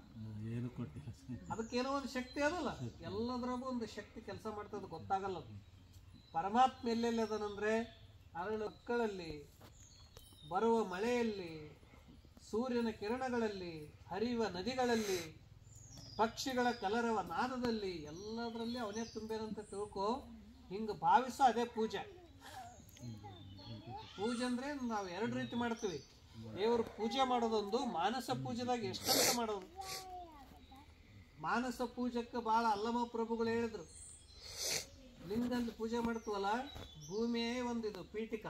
ಏನು ಕೊಟ್ಟಿಲ್ಲ. ಅದಕ್ಕೇನೋ ಒಂದು ಶಕ್ತಿ ಅದಲ್ಲ, ಎಲ್ಲದ್ರಾಗೂ ಒಂದು ಶಕ್ತಿ ಕೆಲಸ ಮಾಡ್ತದೆ, ಗೊತ್ತಾಗಲ್ಲ. ಪರಮಾತ್ಮ ಎಲ್ಲೆಲ್ಲಿ ಅದನಂದ್ರೆ ಅರಳು ಮಕ್ಕಳಲ್ಲಿ, ಬರುವ ಮಳೆಯಲ್ಲಿ, ಸೂರ್ಯನ ಕಿರಣಗಳಲ್ಲಿ, ಹರಿಯುವ ನದಿಗಳಲ್ಲಿ, ಪಕ್ಷಿಗಳ ಕಲರವ ನಾದದಲ್ಲಿ, ಎಲ್ಲದರಲ್ಲಿ ಅವನೇ ತುಂಬೇನಂತ ತಿಳ್ಕೊ. ಹಿಂಗೆ ಭಾವಿಸೋ ಅದೇ ಪೂಜೆ. ಪೂಜೆ ಅಂದ್ರೆ ನಾವು 2 ರೀತಿ ಮಾಡ್ತೀವಿ. ದೇವರು ಪೂಜೆ ಮಾಡೋದೊಂದು, ಮಾನಸ ಪೂಜೆದಾಗ ಎಷ್ಟಂತ ಮಾಡೋದು. ಮಾನಸ ಪೂಜಕ್ಕೆ ಭಾಳ ಅಲ್ಲಮ ಪ್ರಭುಗಳು ಹೇಳಿದ್ರು, ಲಿಂಗಂದು ಪೂಜೆ ಮಾಡ್ತೀವಲ್ಲ, ಭೂಮಿಯೇ ಒಂದಿದು ಪೀಠಿಕ,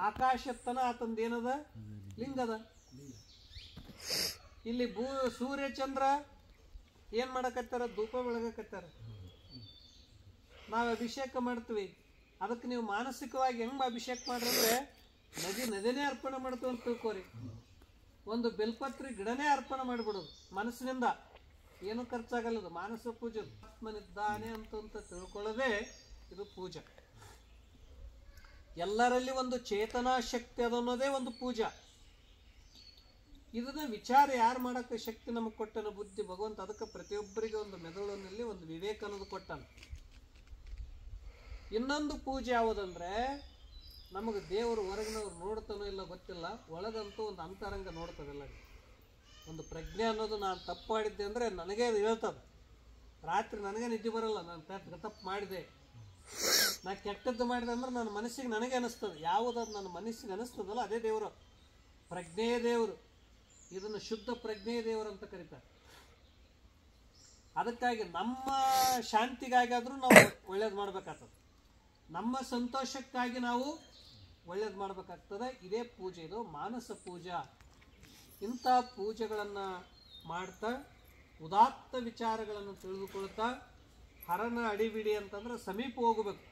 ಆಕಾಶತ್ತನ ಆತಂದೇನದ ಲಿಂಗದ. ಇಲ್ಲಿ ಸೂರ್ಯ ಚಂದ್ರ ಏನ್ ಮಾಡಕತ್ತಾರ? ಧೂಪ ಬೆಳಗಕತ್ತಾರ. ನಾವು ಅಭಿಷೇಕ ಮಾಡ್ತೀವಿ. ಅದಕ್ಕೆ ನೀವು ಮಾನಸಿಕವಾಗಿ ಹೆಂಗ್ ಅಭಿಷೇಕ ಮಾಡ್ರಂದ್ರೆ ನದಿನೇ ಅರ್ಪಣೆ ಮಾಡ್ತೀವಿ ಅಂತ ತಿಳ್ಕೋರಿ. ಒಂದು ಬೆಲ್ಪತ್ರಿ ಗಿಡನೇ ಅರ್ಪಣೆ ಮಾಡಿಬಿಡೋದು ಮನಸ್ಸಿನಿಂದ, ಏನು ಖರ್ಚಾಗಲ್ಲದು. ಮಾನಸ ಪೂಜೆ ಆತ್ಮನಿದ್ದಾನೆ ಅಂತ ತಿಳ್ಕೊಳ್ಳೋದೇ ಇದು ಪೂಜೆ. ಎಲ್ಲರಲ್ಲಿ ಒಂದು ಚೇತನಾ ಶಕ್ತಿ ಅದನ್ನೋದೇ ಒಂದು ಪೂಜಾ. ಇದನ್ನ ವಿಚಾರ ಯಾರು ಮಾಡಕ್ಕೆ ಶಕ್ತಿ ನಮಗೆ ಕೊಟ್ಟನ? ಬುದ್ಧಿ ಭಗವಂತ. ಅದಕ್ಕೆ ಪ್ರತಿಯೊಬ್ಬರಿಗೆ ಒಂದು ಮೆದುಳಿನಲ್ಲಿ ಒಂದು ವಿವೇಕ ಅನ್ನೋದು ಕೊಟ್ಟನ. ಇನ್ನೊಂದು ಪೂಜೆ ಯಾವುದಂದ್ರೆ, ನಮಗೆ ದೇವರು ಹೊರಗಿನವ್ರು ನೋಡ್ತಾನೋ ಇಲ್ಲ ಗೊತ್ತಿಲ್ಲ, ಒಳಗಂತೂ ಒಂದು ಅಂತರಂಗ ನೋಡ್ತದೆಲ್ಲ. ಒಂದು ಪ್ರಜ್ಞೆ ಅನ್ನೋದು, ನಾನು ತಪ್ಪು ಮಾಡಿದ್ದೆ ಅಂದರೆ ನನಗೆ ಅದು ಹೇಳ್ತದೆ. ರಾತ್ರಿ ನನಗೆ ನಿದ್ದೆ ಬರಲ್ಲ, ನಾನು ತಪ್ಪು ಮಾಡಿದೆ, ನಾ ಕೆಟ್ಟದ್ದು ಮಾಡಿದೆ ಅಂದ್ರೆ ನನ್ನ ಮನಸ್ಸಿಗೆ ನನಗೆ ಅನಿಸ್ತದೆ. ಯಾವುದಾದ್ರು ನನ್ನ ಮನಸ್ಸಿಗೆ ಅನಿಸ್ತದಲ್ಲ ಅದೇ ದೇವರು, ಪ್ರಜ್ಞೆಯೇ ದೇವರು. ಇದನ್ನು ಶುದ್ಧ ಪ್ರಜ್ಞೆಯ ದೇವರು ಅಂತ ಕರೀತಾರೆ. ಅದಕ್ಕಾಗಿ ನಮ್ಮ ಶಾಂತಿಗಾಗಾದರೂ ನಾವು ಒಳ್ಳೇದು ಮಾಡ್ಬೇಕಾಗ್ತದೆ, ನಮ್ಮ ಸಂತೋಷಕ್ಕಾಗಿ ನಾವು ಒಳ್ಳೇದು ಮಾಡ್ಬೇಕಾಗ್ತದೆ. ಇದೇ ಪೂಜೆ, ಇದು ಮಾನಸ ಪೂಜಾ. ಇಂಥ ಪೂಜೆಗಳನ್ನು ಮಾಡ್ತಾ ಉದಾತ್ತ ವಿಚಾರಗಳನ್ನು ತಿಳಿದುಕೊಳ್ತಾ ಹರನ ಅಡಿಬಿಡಿ ಅಂತಂದ್ರೆ ಸಮೀಪ ಹೋಗಬೇಕು.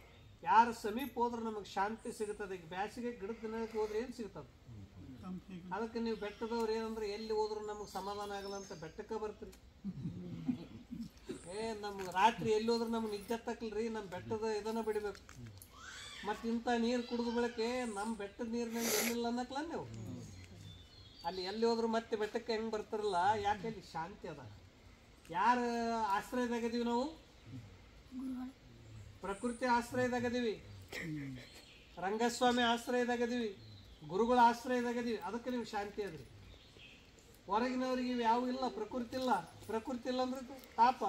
ಯಾರು ಸಮೀಪ ಹೋದ್ರೆ ನಮಗೆ ಶಾಂತಿ ಸಿಗುತ್ತದೆ. ಈಗ ಬ್ಯಾಸಿಗೆ ಗಿಡದ ದಿನಕ್ಕೆ ಹೋದ್ರೆ ಏನು ಸಿಗ್ತದೆ? ಅದಕ್ಕೆ ನೀವು ಬೆಟ್ಟದವ್ರು ಏನಂದ್ರೆ ಎಲ್ಲಿ ಹೋದ್ರು ನಮಗೆ ಸಮಾಧಾನ ಆಗಲ್ಲ ಅಂತ ಬೆಟ್ಟಕ್ಕೆ ಬರ್ತೀರಿ. ನಮ್ಗೆ ರಾತ್ರಿ ಎಲ್ಲಿ ಹೋದ್ರೆ ನಮ್ಗೆ ನಿದ್ದೆ ತಕ್ಕಲ್ರಿ, ನಮ್ಮ ಬೆಟ್ಟದ ಇದನ್ನ ಬಿಡಬೇಕು. ಮತ್ತು ಇಂಥ ನೀರು ಕುಡಿದ ಬಳಕೆ ನಮ್ಮ ಬೆಟ್ಟದ ನೀರಿನಾಗ ಎಲ್ಲಿಲ್ಲ ಅನ್ನಕ್ಲ ನೀವು. ಅಲ್ಲಿ ಎಲ್ಲಿ ಹೋದ್ರು ಮತ್ತೆ ಬೆಟ್ಟಕ್ಕೆ ಹೆಂಗೆ ಬರ್ತಾರಲ್ಲ, ಯಾಕೆ ಅಲ್ಲಿ ಶಾಂತಿ ಅದ. ಯಾರ ಆಶ್ರಯದಾಗದೀವಿ ನಾವು? ಪ್ರಕೃತಿ ಆಶ್ರಯದಾಗದೀವಿ, ರಂಗಸ್ವಾಮಿ ಆಶ್ರಯದಾಗದೀವಿ, ಗುರುಗಳ ಆಶ್ರಯದಾಗದೀವಿ. ಅದಕ್ಕೆ ನೀವು ಶಾಂತಿ ಅದ್ರಿ. ಹೊರಗಿನವ್ರಿಗೆ ಇವು ಯಾವ ಇಲ್ಲ, ಪ್ರಕೃತಿ ಇಲ್ಲ. ಪ್ರಕೃತಿ ಇಲ್ಲ ಅಂದ್ರೆ ತಾಪ,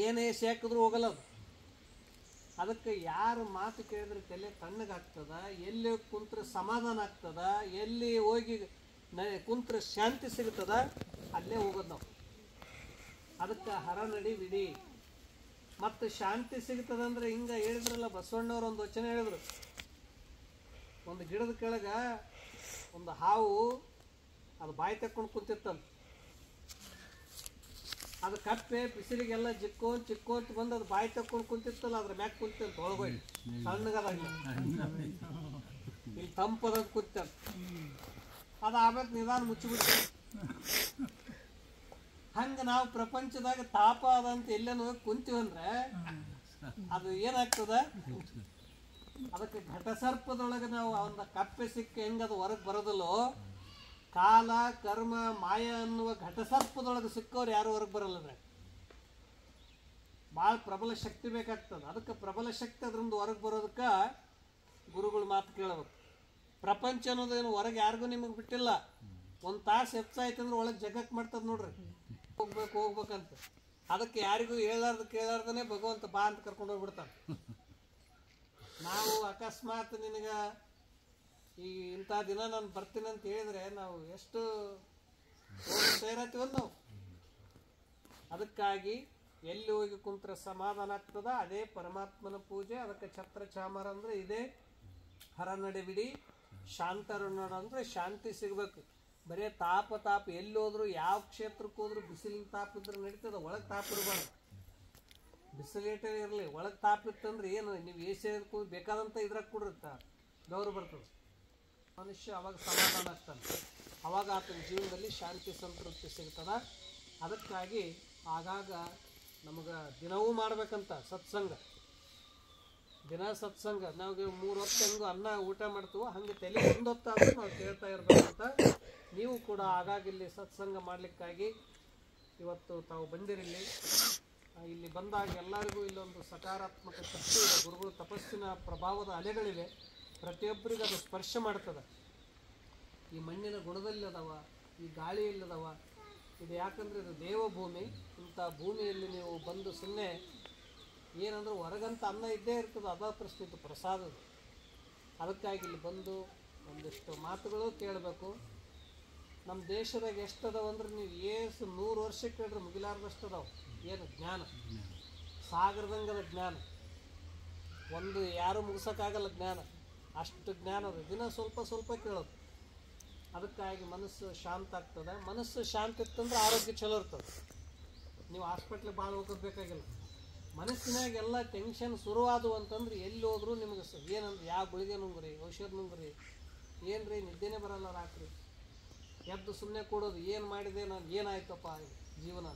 ಏನೇ ಸೇಕಿದ್ರು ಹೋಗಲ್ಲ ಅದು. ಅದಕ್ಕೆ ಯಾರು ಮಾತು ಕೇಳಿದ್ರೆ ತಲೆ ತಣ್ಣಗಾಗ್ತದ, ಎಲ್ಲಿ ಕುಂತ್ರೆ ಸಮಾಧಾನ ಆಗ್ತದ, ಎಲ್ಲಿ ಹೋಗಿ ಕುಂತ್ರೆ ಶಾಂತಿ ಸಿಗ್ತದ, ಅಲ್ಲೇ ಹೋಗೋದು ನಾವು. ಅದಕ್ಕೆ ಹರ ನಡಿ ಬಿಡಿ. ಮತ್ತು ಶಾಂತಿ ಸಿಗ್ತದಂದ್ರೆ ಹಿಂಗೆ ಹೇಳಿದ್ರಲ್ಲ, ಬಸವಣ್ಣವ್ರು ಒಂದು ವಚನ ಹೇಳಿದ್ರು. ಒಂದು ಗಿಡದ ಕೆಳಗೆ ಒಂದು ಹಾವು ಅದು ಬಾಯಿ ತಕ್ಕೊಂಡು ಕುಂತಿತ್ತಂತ. ಅದು ಕಪ್ಪೆ ಬಿಸಿಲಿಗೆಲ್ಲ ಚಿಕ್ಕೋಂತ ಬಂದು ಅದು ಬಾಯಿ ತಕ್ಕೊಂಡು ಕುಂತಿತ್ತಲ್ಲ, ಅದ್ರ ಮ್ಯಾಗ ಕುಂತಿಂತ ಒಳಗೋಗಿ ಸಣ್ಣಗದ ಇಲ್ಲಿ ತಂಪದ ಕುಂತ. ಅದು ಆಮೇಲೆ ನಿಧಾನ ಮುಚ್ಚಿಬಿಡ್ತ. ಹಂಗೆ ನಾವು ಪ್ರಪಂಚದಾಗ ತಾಪ ಅದಂತ ಎಲ್ಲೇನು ಹೋಗಿ ಕುಂತೀವಂದ್ರೆ ಅದು ಏನಾಗ್ತದ? ಅದಕ್ಕೆ ಘಟಸರ್ಪದೊಳಗೆ ನಾವು ಅವನ ಕಪ್ಪೆ ಸಿಕ್ಕ ಹೆಂಗದು ಹೊರಗೆ ಬರೋದಲ್ಲೋ, ಕಾಲ ಕರ್ಮ ಮಾಯ ಅನ್ನುವ ಘಟಸರ್ಪದೊಳಗೆ ಸಿಕ್ಕವ್ರು ಯಾರು ಹೊರಗೆ ಬರಲ್ಲ. ಭಾಳ ಪ್ರಬಲ ಶಕ್ತಿ ಬೇಕಾಗ್ತದೆ. ಅದಕ್ಕೆ ಪ್ರಬಲ ಶಕ್ತಿ ಅದರಿಂದ ಹೊರಗೆ ಬರೋದಕ್ಕೆ ಗುರುಗಳು ಮಾತು ಕೇಳಬೇಕು. ಪ್ರಪಂಚ ಅನ್ನೋದೇನು ಹೊರಗೆ ಯಾರಿಗೂ ನಿಮಗೆ ಬಿಟ್ಟಿಲ್ಲ. ಒಂದು ತಾಸು ಹೆಚ್ಚಾಯ್ತು ಅಂದ್ರೆ ಒಳಗೆ ಜಗಕ್ಕೆ ಮಾಡ್ತದೆ ನೋಡ್ರಿ, ಹೋಗ್ಬೇಕಂತ. ಅದಕ್ಕೆ ಯಾರಿಗೂ ಕೇಳಾರ್ದನೆ ಭಗವಂತ ಬಾ ಅಂತ ಕರ್ಕೊಂಡು ಹೋಗ್ಬಿಡ್ತಾನೆ. ನಾವು ಅಕಸ್ಮಾತ್ ನಿನಗೆ ಈ ಇಂಥ ದಿನ ನಾನು ಬರ್ತೀನಿ ಅಂತ ಹೇಳಿದ್ರೆ ನಾವು ಎಷ್ಟು ತಯಾರಾಗ್ತೀವಲ್ಲ ನಾವು. ಅದಕ್ಕಾಗಿ ಎಲ್ಲಿ ಹೋಗಿ ಕುಂತ್ರೆ ಸಮಾಧಾನ ಆಗ್ತದ, ಅದೇ ಪರಮಾತ್ಮನ ಪೂಜೆ. ಅದಕ್ಕೆ ಛತ್ರ ಚಾಮರ ಅಂದರೆ ಇದೇ ಹರ ನಡೆಬಿಡಿ, ಶಾಂತರು ನೋಡ ಅಂದರೆ ಶಾಂತಿ ಸಿಗಬೇಕು. ಬರೀ ತಾಪ ಎಲ್ಲಿ ಹೋದ್ರು, ಯಾವ ಕ್ಷೇತ್ರಕ್ಕೆ ಹೋದ್ರು ಬಿಸಿಲಿನ ತಾಪ ಇದ್ರೆ ನಡೀತದೆ, ಒಳಗೆ ತಾಪ ಇರಬಾರ್ದು. ಬಿಸಿಲೇಟೇ ಇರಲಿ, ಒಳಗೆ ತಾಪ ಇತ್ತಂದ್ರೆ ಏನು, ನೀವು ಎ ಬೇಕಾದಂಥ ಇದ್ರಾಗ ಕೊಡಿರುತ್ತ ಗೌರವ ಬರ್ತದೆ. ಮನುಷ್ಯ ಅವಾಗ ಸಮಾಧಾನ ಆಗ್ತಾನೆ, ಅವಾಗ ಆತನ ಜೀವನದಲ್ಲಿ ಶಾಂತಿ ಸಂತೃಪ್ತಿ ಸಿಗ್ತದ. ಅದಕ್ಕಾಗಿ ಆಗಾಗ ನಮಗೆ ದಿನವೂ ಮಾಡ್ಬೇಕಂತ ಸತ್ಸಂಗ. ದಿನ ಸತ್ಸಂಗ ನಾವು 3 ಹೊತ್ತು ಹೆಂಗು ಅನ್ನ ಊಟ ಮಾಡ್ತೀವೋ ಹಂಗೆ ತಲೆ ಒಂದು ಹೊತ್ತಾದ್ರೂ ನಾವು ಕೇಳ್ತಾ ಇರ್ಬೇಕಂತ ನೀವು ಕೂಡ ಆಗಾಗಿಲ್ಲಿ ಸತ್ಸಂಗ ಮಾಡಲಿಕ್ಕಾಗಿ ಇವತ್ತು ತಾವು ಬಂದಿರಲಿ. ಇಲ್ಲಿ ಬಂದಾಗ ಎಲ್ಲರಿಗೂ ಇಲ್ಲೊಂದು ಸಕಾರಾತ್ಮಕ ಶಕ್ತಿ ಇದೆ. ಗುರುಗಳು ತಪಸ್ಸಿನ ಪ್ರಭಾವದ ಅಲೆಗಳಿವೆ. ಪ್ರತಿಯೊಬ್ಬರಿಗೂ ಅದು ಸ್ಪರ್ಶ ಮಾಡ್ತದೆ. ಈ ಮಣ್ಣಿನ ಗುಣದಲ್ಲದವ, ಈ ಗಾಳಿಯಲ್ಲದವ. ಇದು ಯಾಕಂದರೆ ಇದು ದೇವಭೂಮಿ. ಇಂಥ ಭೂಮಿಯಲ್ಲಿ ನೀವು ಬಂದು ಸುಮ್ಮನೆ ಏನಂದ್ರೆ ಹೊರಗಂತ ಅನ್ನ ಇದ್ದೇ ಇರ್ತದೆ, ಅದ ಪ್ರಶ್ನೆ ಇದು ಪ್ರಸಾದದ. ಅದಕ್ಕಾಗಿ ಇಲ್ಲಿ ಬಂದು ಒಂದಿಷ್ಟು ಮಾತುಗಳು ಕೇಳಬೇಕು. ನಮ್ಮ ದೇಶದಾಗ ಎಷ್ಟದಾವ ಅಂದ್ರೆ ನೀವು 100 ವರ್ಷಕ್ಕೆ ಕೇಳ್ರೆ ಮುಗಿಲಾರ್ದಷ್ಟು ಅದಾವೆ. ಏನು ಜ್ಞಾನ, ಸಾಗರದಂಗದ ಜ್ಞಾನ, ಒಂದು ಯಾರು ಮುಗಿಸೋಕ್ಕಾಗಲ್ಲ ಜ್ಞಾನ. ಅಷ್ಟು ಜ್ಞಾನ ಅದ. ದಿನ ಸ್ವಲ್ಪ ಸ್ವಲ್ಪ ಕೇಳೋದು. ಅದಕ್ಕಾಗಿ ಮನಸ್ಸು ಶಾಂತ ಆಗ್ತದೆ. ಮನಸ್ಸು ಶಾಂತಿ ಇತ್ತಂದ್ರೆ ಆರೋಗ್ಯ ಚಲೋ ಇರ್ತದೆ. ನೀವು ಹಾಸ್ಪಿಟ್ಲಿಗೆ ಭಾಳ ಹೋಗೋಬೇಕಾಗಿಲ್ಲ. ಮನಸ್ಸಿನಾಗ ಎಲ್ಲ ಟೆನ್ಷನ್ ಶುರುವಾದವು ಅಂತಂದ್ರೆ ಎಲ್ಲಿ ಹೋದ್ರೂ ನಿಮ್ಗೆ ಏನಂದ್ರೆ ಯಾವ ಗುಳಿಗೆ ನುಂಗ್ರಿ, ಔಷಧ ನುಂಗ್ರಿ, ಏನು ರೀ ನಿದ್ದೆನೇ ಬರಲ್ಲ ರಾತ್ರಿ. ಎದ್ದು ಸುಮ್ಮನೆ ಕೊಡೋದು, ಏನು ಮಾಡಿದೆ ನಾನು, ಏನಾಯ್ತಪ್ಪ ಜೀವನ.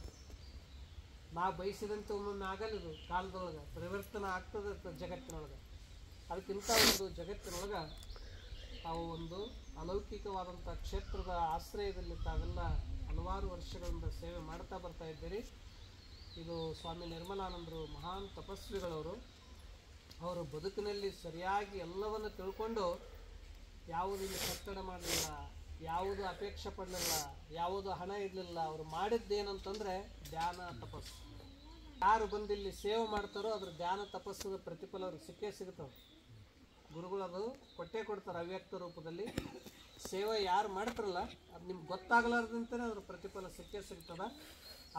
ನಾವು ಬಯಸಿದಂತೆ ಒಮ್ಮೊಮ್ಮೆ ಆಗಲ್ಲಿದು. ಕಾಲದೊಳಗೆ ಪರಿವರ್ತನೆ ಆಗ್ತದೆ ಜಗತ್ತಿನೊಳಗೆ. ಅದಕ್ಕಿಂತ ಒಂದು ಜಗತ್ತಿನೊಳಗೆ ತಾವು ಒಂದು ಅಲೌಕಿಕವಾದಂಥ ಕ್ಷೇತ್ರದ ಆಶ್ರಯದಲ್ಲಿ ತಾವೆಲ್ಲ ಹಲವಾರು ವರ್ಷಗಳಿಂದ ಸೇವೆ ಮಾಡ್ತಾ ಬರ್ತಾ ಇದ್ದೀರಿ. ಇದು ಸ್ವಾಮಿ ನಿರ್ಮಲಾನಂದರು ಮಹಾನ್ ತಪಸ್ವಿಗಳವರು. ಅವರು ಬದುಕಿನಲ್ಲಿ ಸರಿಯಾಗಿ ಎಲ್ಲವನ್ನು ತಿಳ್ಕೊಂಡು ಯಾವುದು ಇಲ್ಲಿ ಕಟ್ಟಡ ಮಾಡಲಿಲ್ಲ, ಯಾವುದು ಅಪೇಕ್ಷೆ ಪಡಲಿಲ್ಲ, ಯಾವುದು ಹಣ ಇರಲಿಲ್ಲ. ಅವರು ಮಾಡಿದ್ದೇನಂತಂದರೆ ಧ್ಯಾನ ತಪಸ್ಸು. ಯಾರು ಬಂದಿಲ್ಲಿ ಸೇವೆ ಮಾಡ್ತಾರೋ ಅದ್ರ ಧ್ಯಾನ ತಪಸ್ಸದ ಪ್ರತಿಫಲ ಅವ್ರಿಗೆ ಸಿಕ್ಕೇ ಸಿಗ್ತವೆ. ಗುರುಗಳು ಅದು ಕೊಟ್ಟೇ ಕೊಡ್ತಾರೆ ಅವ್ಯಕ್ತ ರೂಪದಲ್ಲಿ. ಸೇವೆ ಯಾರು ಮಾಡ್ತಾರಲ್ಲ ಅದು ನಿಮ್ಗೆ ಗೊತ್ತಾಗಲಾರ್ದಂತಲೇ ಅದ್ರ ಪ್ರತಿಫಲ ಸಿಕ್ಕೇ ಸಿಗ್ತದೆ.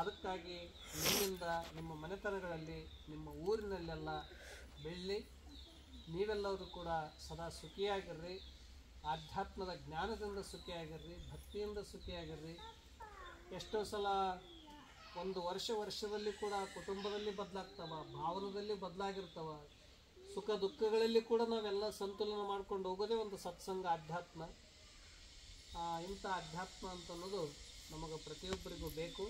ಅದಕ್ಕಾಗಿ ನಿಮ್ಮಿಂದ ನಿಮ್ಮ ಮನೆತನಗಳಲ್ಲಿ, ನಿಮ್ಮ ಊರಿನಲ್ಲೆಲ್ಲ ಬೆಳ್ಳಿ. ನೀವೆಲ್ಲರೂ ಕೂಡ ಸದಾ ಸುಖಿಯಾಗಿರ್ರಿ. ಆಧ್ಯಾತ್ಮದ ಜ್ಞಾನದಿಂದ ಸುಖಿಯಾಗಿರ್ರಿ, ಭಕ್ತಿಯಿಂದ ಸುಖಿಯಾಗಿರ್ರಿ. ಎಷ್ಟೋ ಸಲ ಒಂದು ವರ್ಷದಲ್ಲಿ ಕೂಡ ಕುಟುಂಬದಲ್ಲಿ ಬದಲಾಗ್ತವ, ಭಾವನದಲ್ಲಿ ಬದಲಾಗಿರ್ತವ. ಸುಖ ದುಃಖಗಳಲ್ಲಿ ಕೂಡ ನಾವೆಲ್ಲ ಸಂತುಲನ ಮಾಡ್ಕೊಂಡು ಹೋಗೋದೇ ಒಂದು ಸತ್ಸಂಗ, ಅಧ್ಯಾತ್ಮ. ಇಂಥ ಅಧ್ಯಾತ್ಮ ಅಂತ ಅನ್ನೋದು ನಮಗೆ ಪ್ರತಿಯೊಬ್ಬರಿಗೂ ಬೇಕು.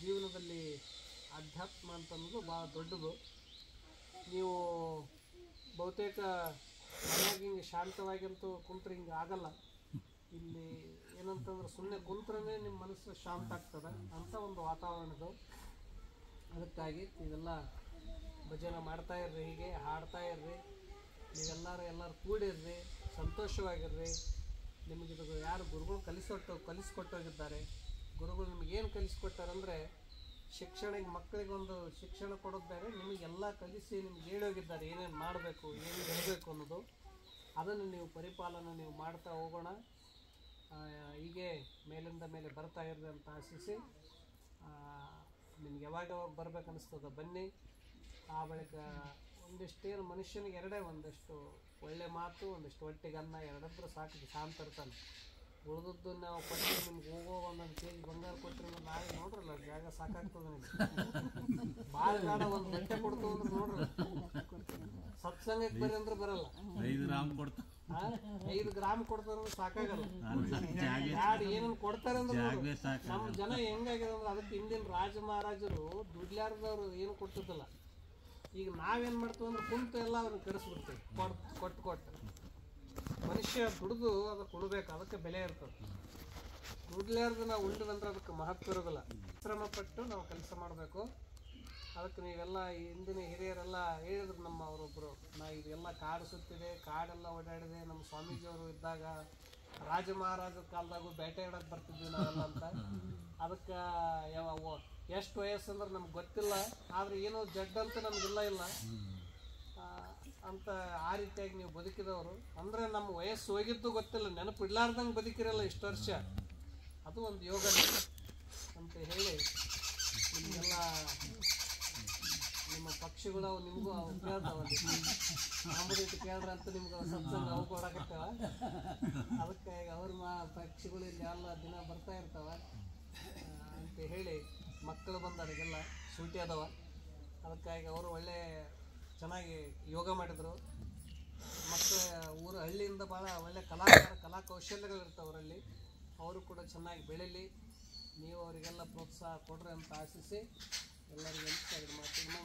ಜೀವನದಲ್ಲಿ ಅಧ್ಯಾತ್ಮ ಅಂತ ಅನ್ನೋದು ಭಾಳ ದೊಡ್ಡದು. ನೀವು ಬಹುತೇಕ ಮನೆಯಾಗ ಹಿಂಗೆ ಶಾಂತವಾಗಿಂತೂ ಕುಂತ್ರೆ ಹಿಂಗೆ ಆಗಲ್ಲ. ಇಲ್ಲಿ ಏನಂತಂದ್ರೆ ಸುಮ್ಮನೆ ಕುಂತ್ರೇ ನಿಮ್ಮ ಮನಸ್ಸು ಶಾಂತ ಆಗ್ತದೆ ಅಂಥ ಒಂದು ವಾತಾವರಣದ್ದು. ಅದಕ್ಕಾಗಿ ನೀವೆಲ್ಲ ಭಜನೆ ಮಾಡ್ತಾ ಇರ್ರಿ, ಹೀಗೆ ಹಾಡ್ತಾ ಇರ್ರಿ. ನೀವೆಲ್ಲರೂ ಕೂಡಿರ್ರಿ, ಸಂತೋಷವಾಗಿರ್ರಿ. ನಿಮಗಿದು ಯಾರು ಗುರುಗಳು ಕಲಿಸ್ಕೊಟ್ಟೋಗಿದ್ದಾರೆ. ಗುರುಗಳು ನಿಮಗೇನು ಕಲಿಸ್ಕೊಟ್ಟಾರಂದರೆ ಶಿಕ್ಷಣಿಗೆ, ಮಕ್ಕಳಿಗೊಂದು ಶಿಕ್ಷಣ ಕೊಡೋದು ಬೇರೆ, ನಿಮಗೆಲ್ಲ ಕಲಿಸಿ ನಿಮ್ಗೆ ಹೇಳೋಗಿದ್ದಾರೆ ಏನೇನು ಮಾಡಬೇಕು, ಏನು ಹೇಳಬೇಕು ಅನ್ನೋದು. ಅದನ್ನು ನೀವು ಪರಿಪಾಲನೆ ನೀವು ಮಾಡ್ತಾ ಹೋಗೋಣ. ಹೀಗೆ ಮೇಲಿಂದ ಮೇಲೆ ಬರ್ತಾ ಇರ್ರಿ ಅಂತ ಆಶಿಸಿ, ನಿಮ್ಗೆ ಯಾವಾಗ ಬರ್ಬೇಕು ಅನಿಸ್ತದ ಬನ್ನಿ. ಆ ಬಳಿಕ ಒಂದಿಷ್ಟೇನು ಮನುಷ್ಯನಿಗೆ ಒಂದಿಷ್ಟು ಒಳ್ಳೆ ಮಾತು, ಒಂದಿಷ್ಟು ಒಟ್ಟಿಗೆ ಅನ್ನ ಎರಡತ್ರ ಸಾಕು, ಶಾಂತ ಇರ್ತಾನೆ. ಉಳಿದದ್ದು ನಾವು ಕೊಟ್ಟರೆ ನಿಮ್ಗೆ ಒಂದೊಂದು ಕೆಜಿ ಬಂಗಾರ ಕೊಟ್ಟರೆ ನಾಳೆ ನೋಡ್ರಲ್ಲ ಜಾಗ ಸಾಕಾಗ್ತದೆ. ನಿಮ್ಗೆ ಭಾಳ ಬೇಡ, ಒಂದು ಗಂಟೆ ಕೊಡ್ತು ಅಂದ್ರೆ ನೋಡ್ರಿ. ಸತ್ಸಂಗಕ್ಕೆ ಬರ್ರಿ ಅಂದ್ರೆ ಬರಲ್ಲ. 5 ಗ್ರಾಮ್ ಕೊಡ್ತಾರೆ ಸಾಕಾಗಲ್ಲ. ಯಾರು ಏನನ್ನು ಕೊಡ್ತಾರೆ ಅಂದ್ರೆ ನಮ್ಮ ಜನ ಹೆಂಗಾಗಿದೆ ಅಂದ್ರೆ ಅದಕ್ಕೆ ಹಿಂದಿನ ರಾಜ ಮಹಾರಾಜರು ದುಡ್ಲಾರ್ದವ್ರು ಏನು ಕೊಡ್ತಿದ್ದಲ್ಲ. ಈಗ ನಾವೇನು ಮಾಡ್ತೀವಿ ಅಂದ್ರೆ ಕುಂತು ಎಲ್ಲ ಅವ್ರನ್ನ ಕೆಡಿಸ್ಬಿಡ್ತೀವಿ. ಕೊಟ್ಟು ಮನುಷ್ಯ ದುಡಿದು ಅದು ಕೊಡಬೇಕು, ಅದಕ್ಕೆ ಬೆಲೆ ಇರ್ತದೆ. ದುಡ್ಲಾರ್ದು ನಾವು ಉಂಡ್ರಂದ್ರೆ ಅದಕ್ಕೆ ಮಹತ್ವ ಇರೋದಿಲ್ಲ. ಶ್ರಮಪಟ್ಟು ನಾವು ಕೆಲಸ ಮಾಡಬೇಕು. ಅದಕ್ಕೆ ನೀವೆಲ್ಲ ಹಿಂದಿನ ಹಿರಿಯರೆಲ್ಲ ಹೇಳಿದ್ರು. ನಮ್ಮ ಅವರೊಬ್ಬರು, ಇದೆಲ್ಲ ಕಾಡು ಸುತ್ತಿದೆ, ಕಾಡೆಲ್ಲ ಓಡಾಡಿದೆ. ನಮ್ಮ ಸ್ವಾಮೀಜಿಯವರು ಇದ್ದಾಗ ರಾಜ ಮಹಾರಾಜರ ಕಾಲದಾಗೂ ಬೇಟೆಯಾಡೋಕೆ ಬರ್ತಿದ್ವಿ ನಾವೆಲ್ಲ ಅಂತ. ಅದಕ್ಕೆ ಎಷ್ಟು ವಯಸ್ಸು ಅಂದ್ರೆ ನಮ್ಗೆ ಗೊತ್ತಿಲ್ಲ, ಆದರೆ ಏನೋ ಜಡ್ಡಂತ ನಮಗಿಲ್ಲ ಅಂತ ಆ ರೀತಿಯಾಗಿ ನೀವು ಬದುಕಿದವರು. ಅಂದರೆ ನಮ್ಮ ವಯಸ್ಸು ಹೋಗಿದ್ದು ಗೊತ್ತಿಲ್ಲ, ನೆನಪು ಇಡ್ಲಾರ್ದಂಗೆ ಬದುಕಿರಲ್ಲ ಇಷ್ಟು ವರ್ಷ. ಅದು ಒಂದು ಯೋಗ ಅಂತ ಹೇಳಿ ನಿಮಗೆಲ್ಲ ನಿಮ್ಮ ಪಕ್ಷಿಗಳು ನಿಮಗೂ ಅವು ಕೇಳ್ತಾವಲ್ಲಿ ಅಂಬುದೈತಿ ಕೇಳ್ರ ಅಂತ ನಿಮ್ಗೆ ಸತ್ಸಂಗ ಅವು ಕೊಡಕತ್ತಾವ. ಅದಕ್ಕೆ ಅವ್ರ ಪಕ್ಷಿಗಳು ಇಲ್ಲಿ ಎಲ್ಲ ದಿನ ಬರ್ತಾ ಇರ್ತಾವ ಅಂತ ಹೇಳಿ ಮಕ್ಕಳು ಬಂದವರಿಗೆಲ್ಲ ಸೂಟಿ ಅದಾವ. ಅದಕ್ಕಾಗಿ ಅವರು ಒಳ್ಳೆ ಚೆನ್ನಾಗಿ ಯೋಗ ಮಾಡಿದರು. ಮತ್ತು ಹಳ್ಳಿಯಿಂದ ಭಾಳ ಒಳ್ಳೆ ಕಲಾ ಕೌಶಲ್ಯಗಳಿರ್ತಾವೆ ಅವರಲ್ಲಿ. ಅವರು ಕೂಡ ಚೆನ್ನಾಗಿ ಬೆಳೀಲಿ. ನೀವು ಅವರಿಗೆಲ್ಲ ಪ್ರೋತ್ಸಾಹ ಕೊಡ್ರಿ ಅಂತ ಆಶಿಸಿ ಎಲ್ಲರಿಗೂ ಮಾತಿಗೆ